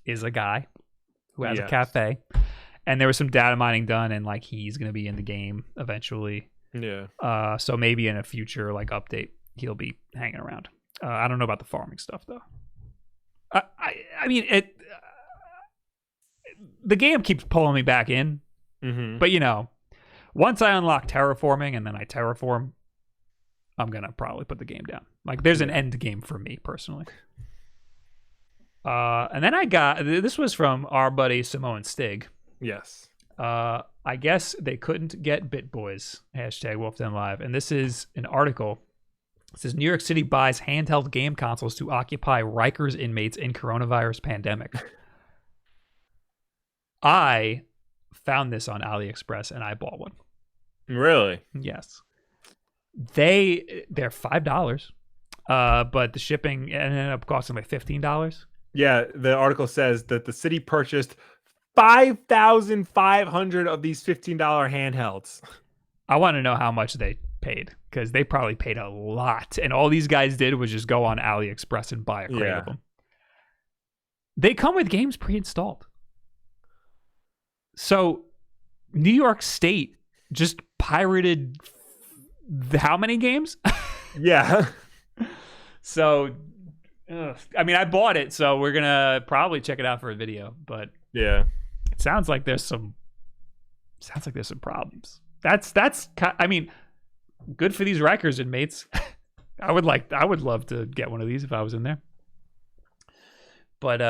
A: is a guy who has a cafe, and there was some data mining done, and like he's gonna be in the game eventually.
B: Yeah.
A: So maybe in a future like update, he'll be hanging around. I don't know about the farming stuff though. I mean, the game keeps pulling me back in, but you know, once I unlock terraforming and then I terraform, I'm gonna probably put the game down. Like, there's an end game for me personally. And then I got this was from our buddy Simone Stig.
B: Yes.
A: I guess they couldn't get BitBoys, #WolfDenLive. And this is an article. It says New York City buys handheld game consoles to occupy Rikers inmates in coronavirus pandemic. I found this on AliExpress and I bought one.
B: Really?
A: Yes. They're $5. But the shipping ended up costing like $15.
B: Yeah, the article says that the city purchased 5,500 of these $15 handhelds.
A: I want to know how much they paid, because they probably paid a lot. And all these guys did was just go on AliExpress and buy a crate of them. They come with games pre-installed. So New York State just pirated how many games?
B: Yeah.
A: So, I mean, I bought it, so we're going to probably check it out for a video. But
B: yeah,
A: it sounds like there's some problems. I mean, good for these Rikers inmates. I would love to get one of these if I was in there. But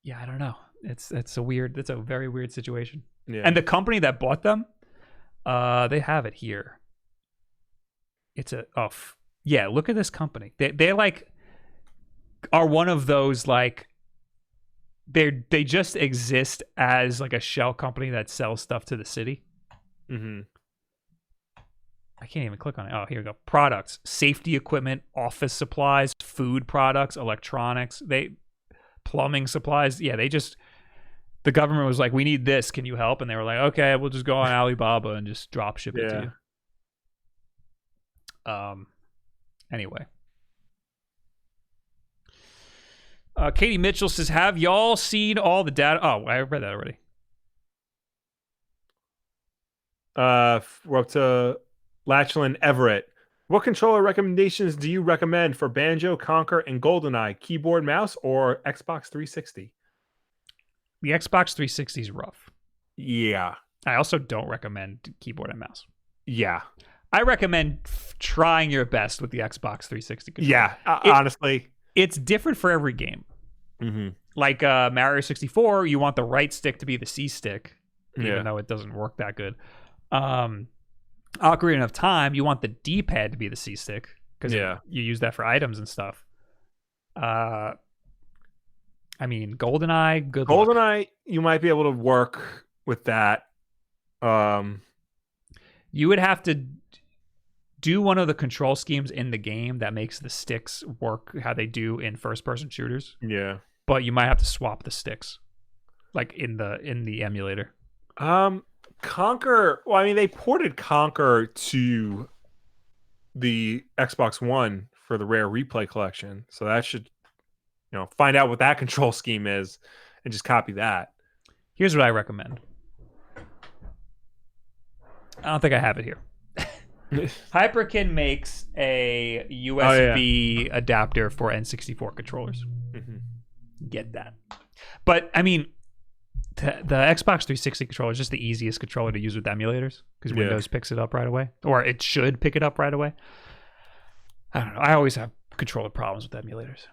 A: yeah, I don't know. It's a very weird situation.
B: Yeah.
A: And the company that bought them, they have it here. Yeah, look at this company. They like are one of those like they just exist as like a shell company that sells stuff to the city.
B: Mm-hmm.
A: I can't even click on it. Oh, here we go. Products, safety equipment, office supplies, food products, electronics, plumbing supplies. Yeah, the government was like, we need this. Can you help? And they were like, okay, we'll just go on Alibaba and just drop ship it to you. Anyway. Katie Mitchell says, have y'all seen all the data? Oh, I read that already.
B: We're up to Lachlan Everett. What controller recommendations do you recommend for Banjo, Conquer, and GoldenEye? Keyboard, mouse, or Xbox 360?
A: The Xbox 360 is rough.
B: Yeah.
A: I also don't recommend keyboard and mouse.
B: Yeah.
A: I recommend trying your best with the Xbox 360 controller.
B: Yeah, honestly.
A: It's different for every game.
B: Mm-hmm.
A: Like Mario 64, you want the right stick to be the C stick, even though it doesn't work that good. Ocarina of Time, you want the D-pad to be the C stick, because you use that for items and stuff. I mean, GoldenEye, good luck.
B: GoldenEye, you might be able to work with that.
A: You would have to do one of the control schemes in the game that makes the sticks work how they do in first-person shooters.
B: Yeah.
A: But you might have to swap the sticks, like in the emulator.
B: Conquer. Well, I mean, they ported Conquer to the Xbox One for the Rare Replay collection, so that should, find out what that control scheme is and just copy that.
A: Here's what I recommend. I don't think I have it here. Hyperkin makes a USB adapter for N64 controllers.
B: Mm-hmm.
A: Get that. But, I mean, the Xbox 360 controller is just the easiest controller to use with emulators, because Windows picks it up right away. Or it should pick it up right away. I don't know. I always have controller problems with emulators.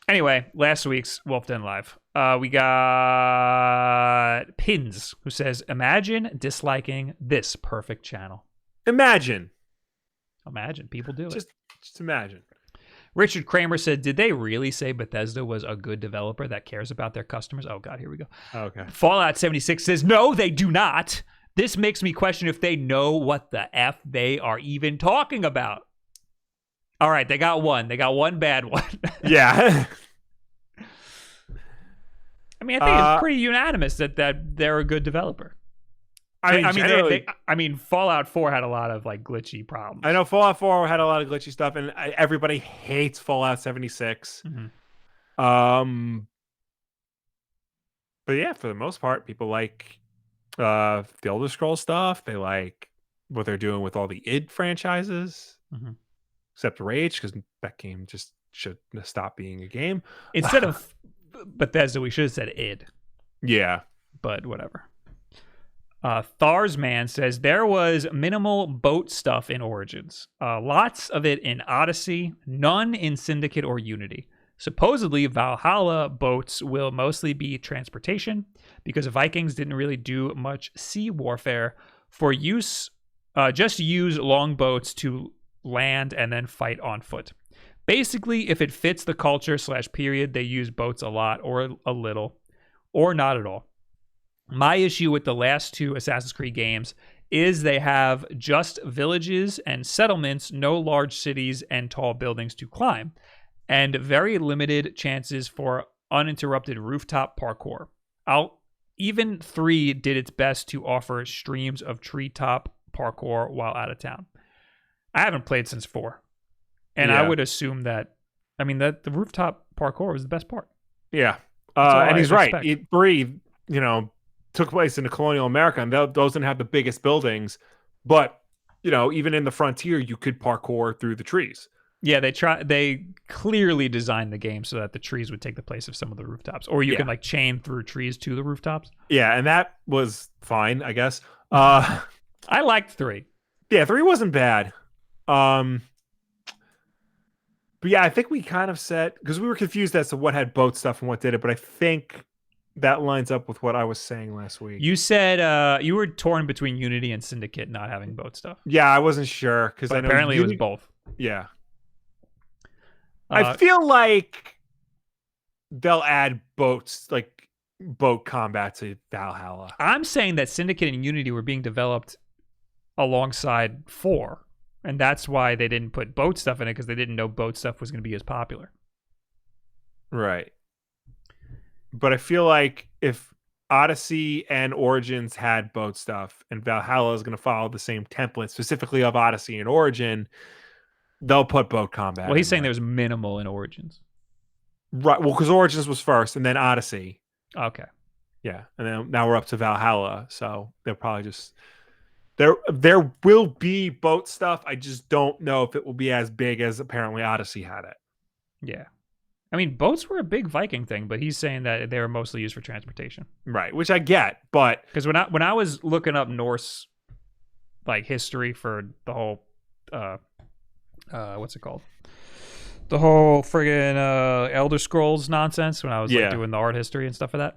A: Anyway, last week's Wolf Den Live. We got Pins, who says, imagine disliking this perfect channel.
B: Imagine
A: People do it.
B: Just imagine.
A: Richard Kramer said, did they really say Bethesda was a good developer that cares about their customers? Oh, God, here we go.
B: Okay.
A: Fallout 76 says, no, they do not. This makes me question if they know what the F they are even talking about. All right, they got one. They got one bad one.
B: Yeah.
A: I mean, I think it's pretty unanimous that they're a good developer. I mean, Fallout 4 had a lot of like glitchy problems.
B: I know Fallout 4 had a lot of glitchy stuff, and everybody hates Fallout 76.
A: Mm-hmm.
B: But yeah, for the most part, people like the Elder Scrolls stuff. They like what they're doing with all the id franchises, except Rage, because that game just should stop being a game.
A: Instead of Bethesda, we should have said id.
B: Yeah,
A: but whatever. Tharsman says there was minimal boat stuff in Origins. Lots of it in Odyssey, none in Syndicate or Unity. Supposedly, Valhalla boats will mostly be transportation because Vikings didn't really do much sea warfare. For use, just use longboats to land and then fight on foot. Basically, if it fits the culture / period, they use boats a lot or a little or not at all. My issue with the last two Assassin's Creed games is they have just villages and settlements, no large cities and tall buildings to climb, and very limited chances for uninterrupted rooftop parkour. Even 3 did its best to offer streams of treetop parkour while out of town. I haven't played since 4, and I would assume that, that the rooftop parkour was the best part.
B: Yeah, and he's right. 3, took place in colonial America, and those didn't have the biggest buildings, but even in the frontier, you could parkour through the trees.
A: Yeah, they clearly designed the game so that the trees would take the place of some of the rooftops, or you can like chain through trees to the rooftops.
B: Yeah, and that was fine, I guess.
A: I liked 3.
B: Yeah, 3 wasn't bad. But yeah, I think we kind of said, because we were confused as to what had boat stuff and what did it, but I think that lines up with what I was saying last week.
A: You said you were torn between Unity and Syndicate not having boat stuff.
B: Yeah, I wasn't sure because I know
A: apparently it was both.
B: Yeah, I feel like they'll add boats, like boat combat, to Valhalla.
A: I'm saying that Syndicate and Unity were being developed alongside 4, and that's why they didn't put boat stuff in it, because they didn't know boat stuff was going to be as popular.
B: Right. But I feel like if Odyssey and Origins had boat stuff, and Valhalla is going to follow the same template, specifically of Odyssey and Origin, they'll put boat combat.
A: Well, he's saying there was minimal in Origins.
B: Right. Well, because Origins was first, and then Odyssey.
A: Okay.
B: Yeah, and then now we're up to Valhalla, so they'll probably just there will be boat stuff. I just don't know if it will be as big as apparently Odyssey had it.
A: Yeah. Boats were a big Viking thing, but he's saying that they were mostly used for transportation.
B: Right, which I get, but
A: because when I was looking up Norse like history for the whole what's it called? The whole friggin' Elder Scrolls nonsense, when I was like doing the art history and stuff of that.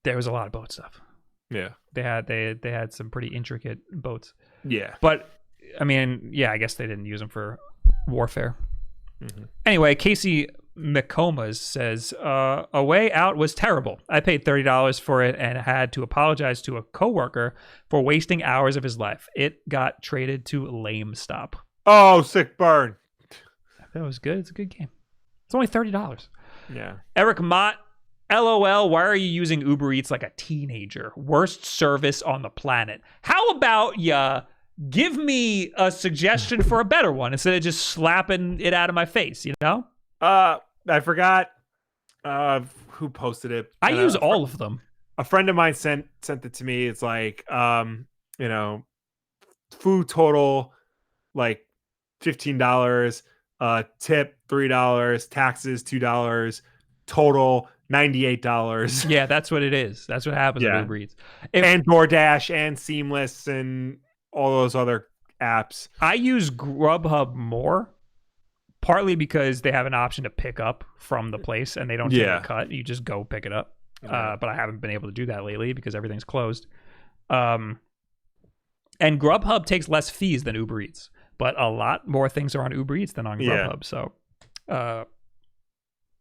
A: There was a lot of boat stuff.
B: Yeah.
A: They had some pretty intricate boats.
B: Yeah.
A: But I guess they didn't use them for warfare. Anyway, Casey McComas says, A Way Out was terrible. I paid $30 for it and had to apologize to a coworker for wasting hours of his life. It got traded to Lame Stop.
B: Oh, sick burn.
A: That was good. It's a good game. It's only $30.
B: Yeah.
A: Eric Mott, LOL, why are you using Uber Eats like a teenager? Worst service on the planet. How about ya give me a suggestion for a better one instead of just slapping it out of my face,
B: I forgot who posted it.
A: I use all of them.
B: A friend of mine sent it to me. It's like food total like $15, tip $3, taxes $2, total $98.
A: Yeah, that's what it is. That's what happens with Uber Eats.
B: And DoorDash and Seamless and all those other apps.
A: I use Grubhub more, partly because they have an option to pick up from the place and they don't take
B: Yeah.
A: a cut. You just go pick it up.
B: Yeah.
A: But I haven't been able to do that lately because everything's closed. And Grubhub takes less fees than Uber Eats, but a lot more things are on Uber Eats than on Grubhub. So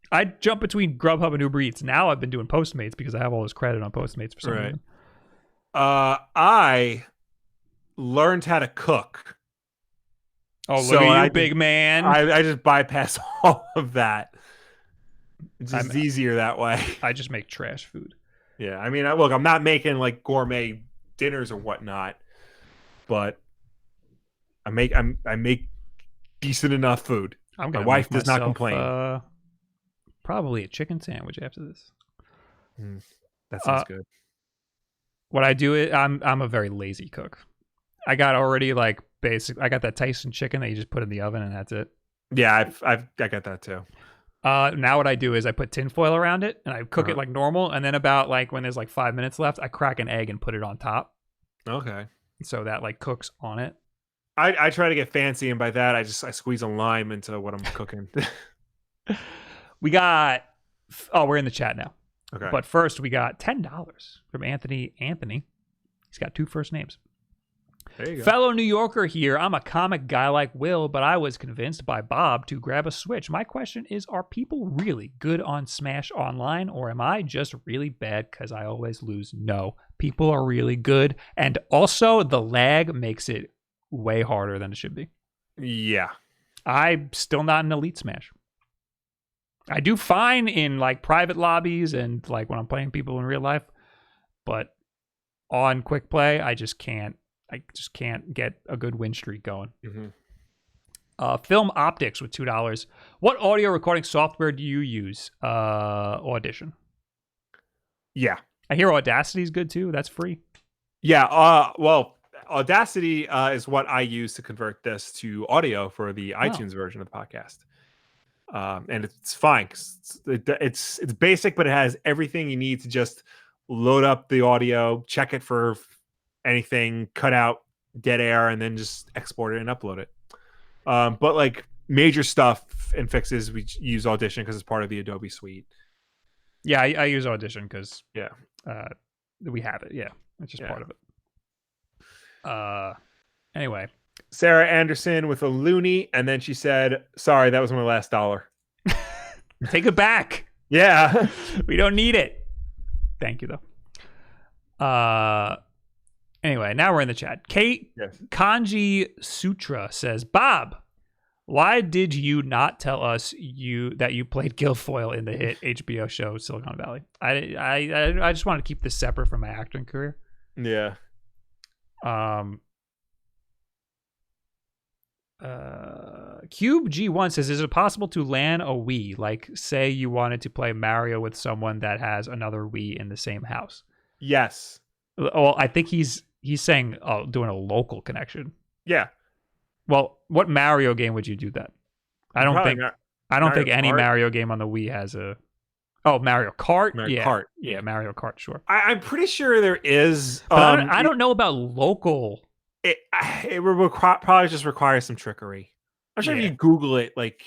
A: I jump between Grubhub and Uber Eats. Now I've been doing Postmates because I have all this credit on Postmates for some reason.
B: I learned how to cook.
A: Oh, look at you, big man.
B: I just bypass all of that. It's just easier that way.
A: I just make trash food.
B: Yeah, I mean, look, I'm not making like gourmet dinners or whatnot, but I make decent enough food. My wife does not complain.
A: Probably a chicken sandwich after this.
B: That sounds good. What
A: I do is I'm a very lazy cook. I got already like basic. I got that Tyson chicken that you just put in the oven and that's it.
B: Yeah, I got that too.
A: Now what I do is I put tinfoil around it and I cook it like normal, and then about like when there's like 5 minutes left, I crack an egg and put it on top.
B: Okay.
A: So that like cooks on it.
B: I try to get fancy, and by that I squeeze a lime into what I'm cooking.
A: We got we're in the chat now.
B: Okay.
A: But first we got $10 from Anthony. He's got 2 first names.
B: There you go.
A: Fellow New Yorker here. I'm a comic guy like Will, but I was convinced by Bob to grab a Switch. My question is, are people really good on Smash Online, or am I just really bad because I always lose? No, people are really good. And also, the lag makes it way harder than it should be.
B: Yeah.
A: I'm still not an Elite Smash. I do fine in like private lobbies and like when I'm playing people in real life, but on quick play, I just can't get a good win streak going. Film Optics with $2. What audio recording software do you use? Audition.
B: Yeah.
A: I hear Audacity's good too. That's free.
B: Yeah. Well, Audacity is what I use to convert this to audio for the iTunes version of the podcast. And it's fine. It's basic, but it has everything you need to just load up the audio, check it for anything, cut out dead air, and then just export it and upload it. But like major stuff and fixes, we use Audition because it's part of the Adobe suite.
A: Yeah, I use Audition because
B: we
A: have it. Yeah, it's just part of it. Anyway,
B: Sarah Anderson with a loony, and then she said, "Sorry, that was my last dollar."
A: Take it back.
B: Yeah,
A: we don't need it. Thank you though. Anyway, now we're in the chat. Kanji Sutra says, Bob, why did you not tell us that you played Guilfoyle in the hit HBO show Silicon Valley? I just wanted to keep this separate from my acting career.
B: Yeah.
A: Cube G1 says, is it possible to LAN a Wii? Like, say you wanted to play Mario with someone that has another Wii in the same house.
B: Yes.
A: Well, I think he's saying doing a local connection.
B: Yeah.
A: Well, what Mario game would you do that? I don't think any Mario game on the Wii has a. Oh, Mario Kart.
B: Kart.
A: Yeah, Mario Kart. Sure.
B: I'm pretty sure there is.
A: But I don't know about local.
B: It would probably just require some trickery. I'm sure if you Google it, like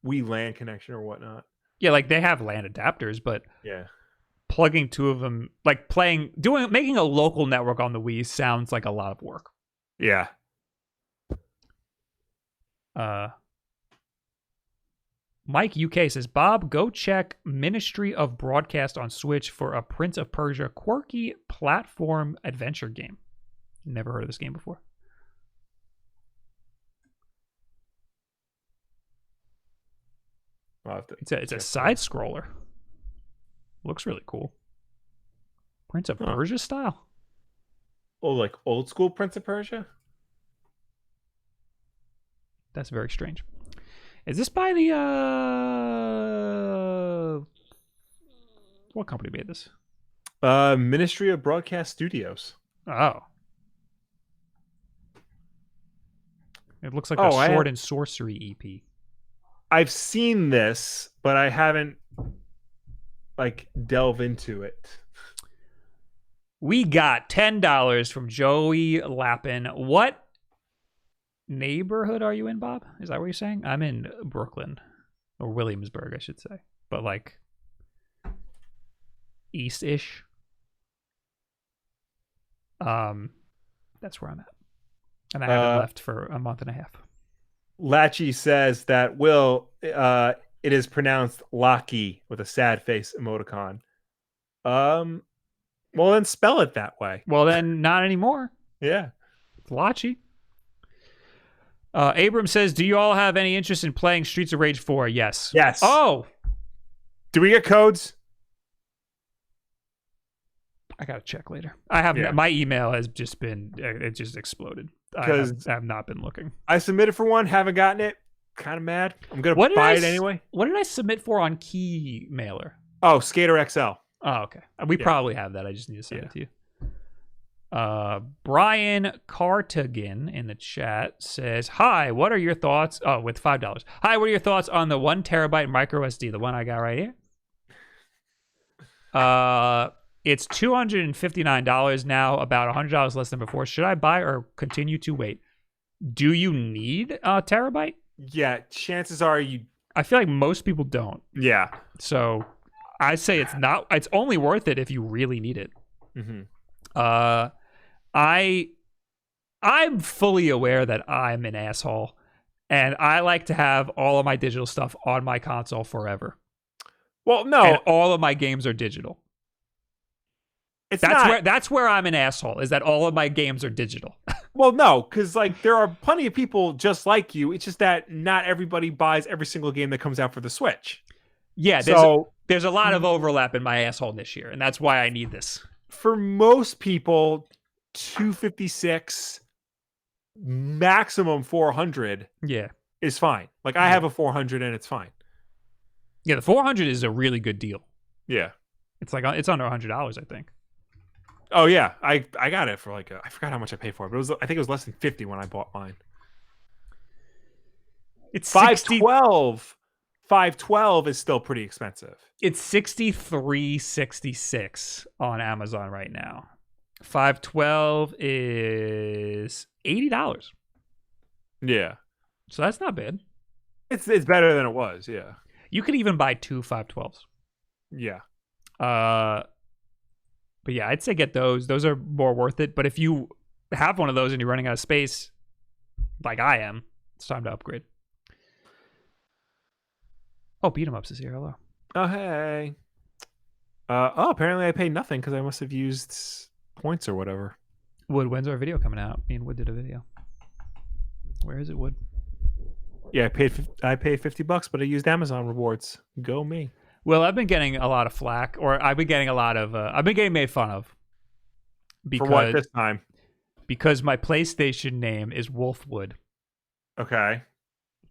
B: Wii LAN connection or whatnot.
A: Yeah, like they have LAN adapters, but
B: yeah,
A: plugging 2 of them, like making a local network on the Wii sounds like a lot of work.
B: Yeah.
A: Mike UK says, Bob, go check Ministry of Broadcast on Switch for a Prince of Persia quirky platform adventure game. Never heard of this game before. It's a side scroller. Looks really cool. Prince of Persia style.
B: Oh, like old school Prince of Persia?
A: That's very strange. Is this by the what company made this?
B: Ministry of Broadcast Studios.
A: Oh. It looks like a sword and sorcery EP.
B: I've seen this, but I haven't delve into it.
A: We got $10 from Joey Lappin. What neighborhood are you in, Bob? Is that what you're saying? I'm in Brooklyn, or Williamsburg, I should say, but like east-ish. That's where I'm at, and I haven't left for a month and a half.
B: Latchy says that Will, it is pronounced Locky with a sad face emoticon. Well, then spell it that way.
A: Well, then not anymore.
B: Yeah.
A: It's Lachi. Abram says, do you all have any interest in playing Streets of Rage 4? Yes.
B: Yes.
A: Oh!
B: Do we get codes?
A: I gotta check later. I have my email has just been it just exploded. I have not been looking.
B: I submitted for one, haven't gotten it. Kind of mad. I'm gonna buy it anyway.
A: What did I submit for on Key Mailer?
B: Oh, Skater XL.
A: Oh, okay. We probably have that. I just need to send it to you. Brian Cartigan in the chat says, "Hi, what are your thoughts?" Oh, with $5. Hi, what are your thoughts on the 1 terabyte micro SD, the one I got right here? It's $259 now, about $100 less than before. Should I buy or continue to wait? Do you need a terabyte?
B: Yeah, chances are you.
A: I feel like most people don't.
B: Yeah.
A: So I say it's not. It's only worth it if you really need it.
B: Mm-hmm.
A: I'm fully aware that I'm an asshole, and I like to have all of my digital stuff on my console forever.
B: Well, no,
A: and all of my games are digital. That's where I'm an asshole, is that all of my games are digital.
B: Well, no, because like there are plenty of people just like you. It's just that not everybody buys every single game that comes out for the Switch.
A: Yeah, there's a lot of overlap in my asshole this year, and that's why I need this.
B: For most people, 256, maximum 400 is fine. Like I have a 400 and it's fine.
A: Yeah, the 400 is a really good deal.
B: Yeah.
A: It's like it's under $100, I think.
B: Oh yeah, I got it for like I forgot how much I paid for it, but I think it was less than 50 when I bought mine.
A: It's
B: 512. 512 is still pretty expensive.
A: It's $63.66 on Amazon right now. 512 is $80.
B: Yeah.
A: So that's not bad.
B: It's better than it was, yeah.
A: You could even buy 2 512s.
B: Yeah.
A: But yeah, I'd say get those. Those are more worth it. But if you have one of those and you're running out of space, like I am, it's time to upgrade. Oh, Beat 'em Ups is here. Hello.
B: Oh, hey. Apparently I paid nothing because I must have used points or whatever.
A: Wood, when's our video coming out? Me and Wood did a video. Where is it, Wood?
B: Yeah, I paid $50, but I used Amazon rewards. Go me.
A: Well, I've been getting a lot of flack, or I've been getting a lot of I've been getting made fun of.
B: For what this time?
A: Because my PlayStation name is Wolfwood.
B: Okay.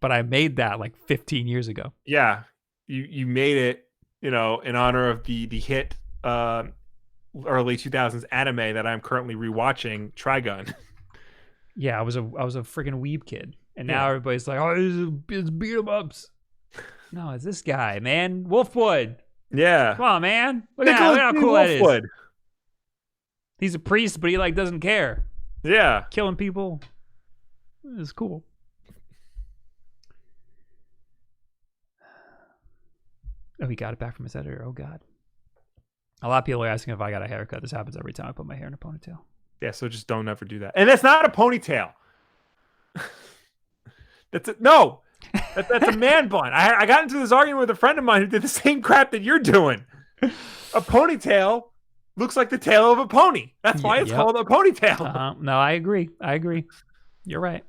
A: But I made that like 15 years ago.
B: Yeah. You made it, in honor of the hit early 2000s anime that I'm currently rewatching, Trigun.
A: Yeah, I was a freaking weeb kid. And now everybody's like, "Oh, it's Beat 'em Ups." No, it's this guy, man. Wolfwood.
B: Yeah.
A: Come on, man. Look how cool that is. He's a priest, but he like doesn't care.
B: Yeah.
A: Killing people is cool. Oh, he got it back from his editor. Oh, God. A lot of people are asking if I got a haircut. This happens every time I put my hair in a ponytail.
B: Yeah, so just don't ever do that. And that's not a ponytail. That's a man bun. I got into this argument with a friend of mine who did the same crap that you're doing. A ponytail looks like the tail of a pony. That's why it's called a ponytail.
A: No, I agree. You're right.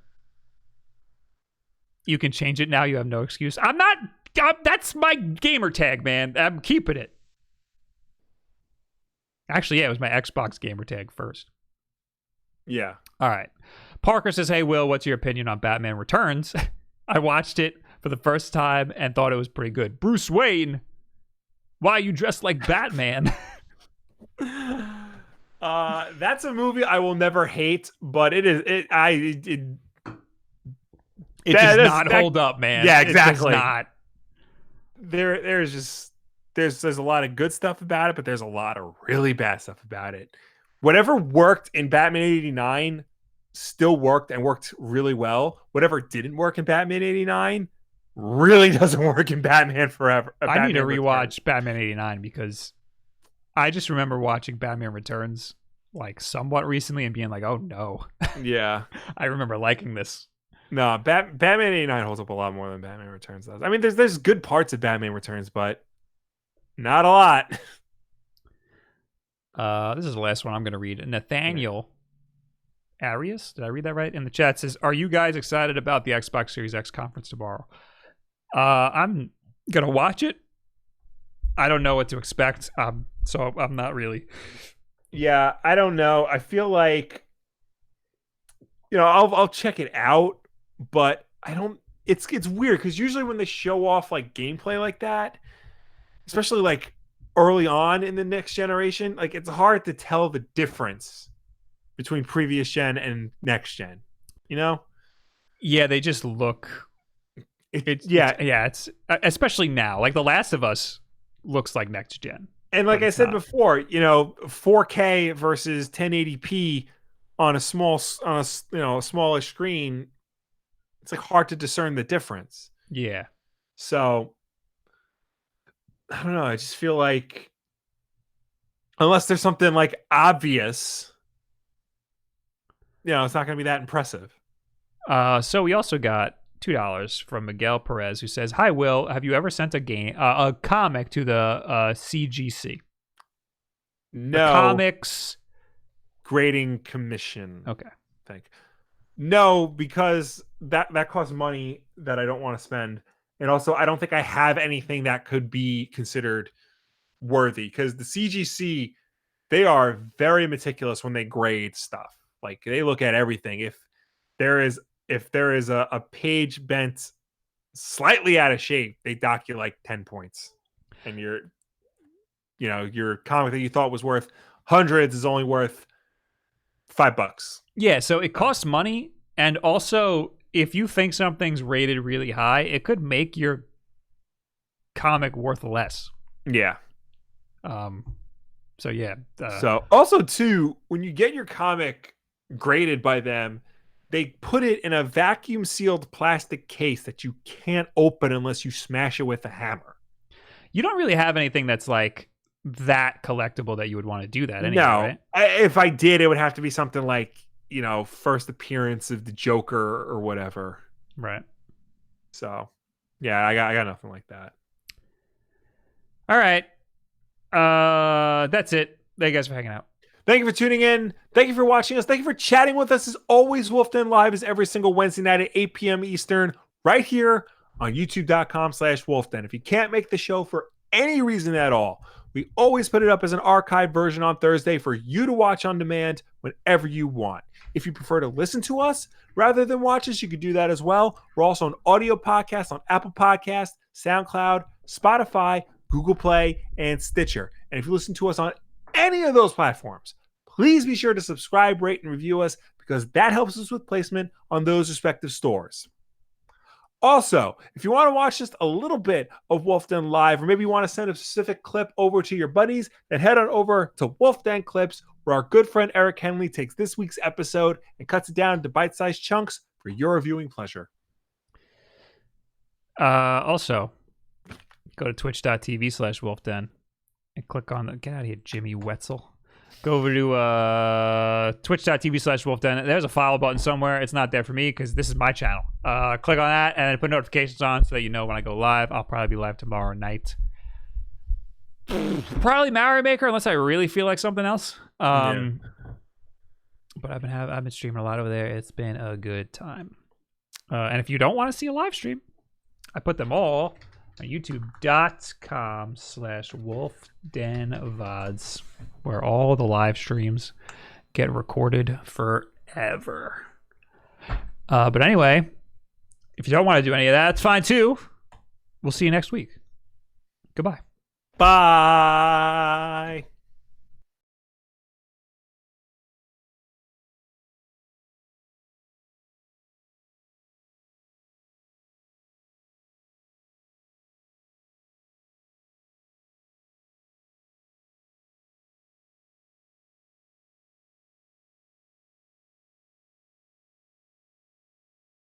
A: You can change it now. You have no excuse. That's my gamer tag, man. I'm keeping it. Actually, yeah, it was my Xbox gamer tag first.
B: Yeah.
A: All right. Parker says, "Hey, Will, what's your opinion on Batman Returns?" I watched it for the first time and thought it was pretty good. Bruce Wayne, why are you dressed like Batman?
B: That's a movie I will never hate, but it does not
A: hold up, man.
B: Yeah, exactly.
A: It does not.
B: There's a lot of good stuff about it, but there's a lot of really bad stuff about it. Whatever worked in Batman '89 still worked and worked really well. Whatever didn't work in Batman 89 really doesn't work in Batman Forever.
A: I need to
B: Batman
A: rewatch
B: Returns.
A: Batman 89 because I just remember watching Batman Returns like somewhat recently and being like, oh no.
B: Yeah.
A: I remember liking this.
B: No, Batman 89 holds up a lot more than Batman Returns does. I mean, there's good parts of Batman Returns, but not a lot.
A: This is the last one I'm going to read. Nathaniel Arias, did I read that right? In the chat says, are you guys excited about the Xbox Series X conference tomorrow? I'm going to watch it. I don't know what to expect, so I'm not really.
B: Yeah, I don't know. I feel like, I'll check it out, but I don't. It's weird because usually when they show off like gameplay like that, especially like early on in the next generation, like it's hard to tell the difference between previous gen and next gen.
A: Yeah, they just look. It's especially now. Like The Last of Us looks like next gen.
B: And like I said before, 4K versus 1080p on a smallish screen, it's like hard to discern the difference.
A: Yeah.
B: So I don't know. I just feel like unless there's something like obvious, it's not going to be that impressive.
A: So we also got $2 from Miguel Perez, who says, "Hi Will, have you ever sent a comic to the CGC?
B: No.
A: The comics
B: grading commission.
A: Okay.
B: No, because that costs money that I don't want to spend, and also I don't think I have anything that could be considered worthy because the CGC, they are very meticulous when they grade stuff. Like they look at everything. If there is a page bent slightly out of shape, they dock you like 10 points. And your comic that you thought was worth hundreds is only worth $5.
A: Yeah, so it costs money, and also if you think something's rated really high, it could make your comic worth less.
B: Yeah.
A: So yeah.
B: So also too, when you get your comic graded by them, they put it in a vacuum sealed plastic case that you can't open unless you smash it with a hammer.
A: You don't really have anything that's like that collectible that you would want to do that anyway,
B: no,
A: right?
B: If I did, it would have to be something like, first appearance of the Joker or whatever.
A: Right.
B: So, yeah, I got nothing like that.
A: All right. That's it. Thank you guys for hanging out.
B: Thank you for tuning in. Thank you for watching us. Thank you for chatting with us. As always, Wulff Den Live is every single Wednesday night at 8 p.m. Eastern, right here on youtube.com/WolffDen. If you can't make the show for any reason at all, we always put it up as an archived version on Thursday for you to watch on demand whenever you want. If you prefer to listen to us rather than watch us, you could do that as well. We're also an audio podcast on Apple Podcasts, SoundCloud, Spotify, Google Play, and Stitcher. And if you listen to us on any of those platforms, please be sure to subscribe, rate, and review us because that helps us with placement on those respective stores. Also, if you want to watch just a little bit of Wulff Den Live, or maybe you want to send a specific clip over to your buddies, then head on over to Wulff Den Clips, where our good friend Eric Henley takes this week's episode and cuts it down into bite-sized chunks for your viewing pleasure.
A: Also, go to twitch.tv/WolffDen and click on the, get out of here, Jimmy Wetzel. Go over to twitch.tv/WolffDen. There's a follow button somewhere. It's not there for me because this is my channel. Click on that and put notifications on so that you know when I go live. I'll probably be live tomorrow night. Probably Mario Maker unless I really feel like something else. But I've been streaming a lot over there. It's been a good time. And if you don't want to see a live stream, I put them all on youtube.com/WolffDenVods, where all the live streams get recorded forever. But anyway, if you don't want to do any of that, it's fine too. We'll see you next week. Goodbye.
B: Bye.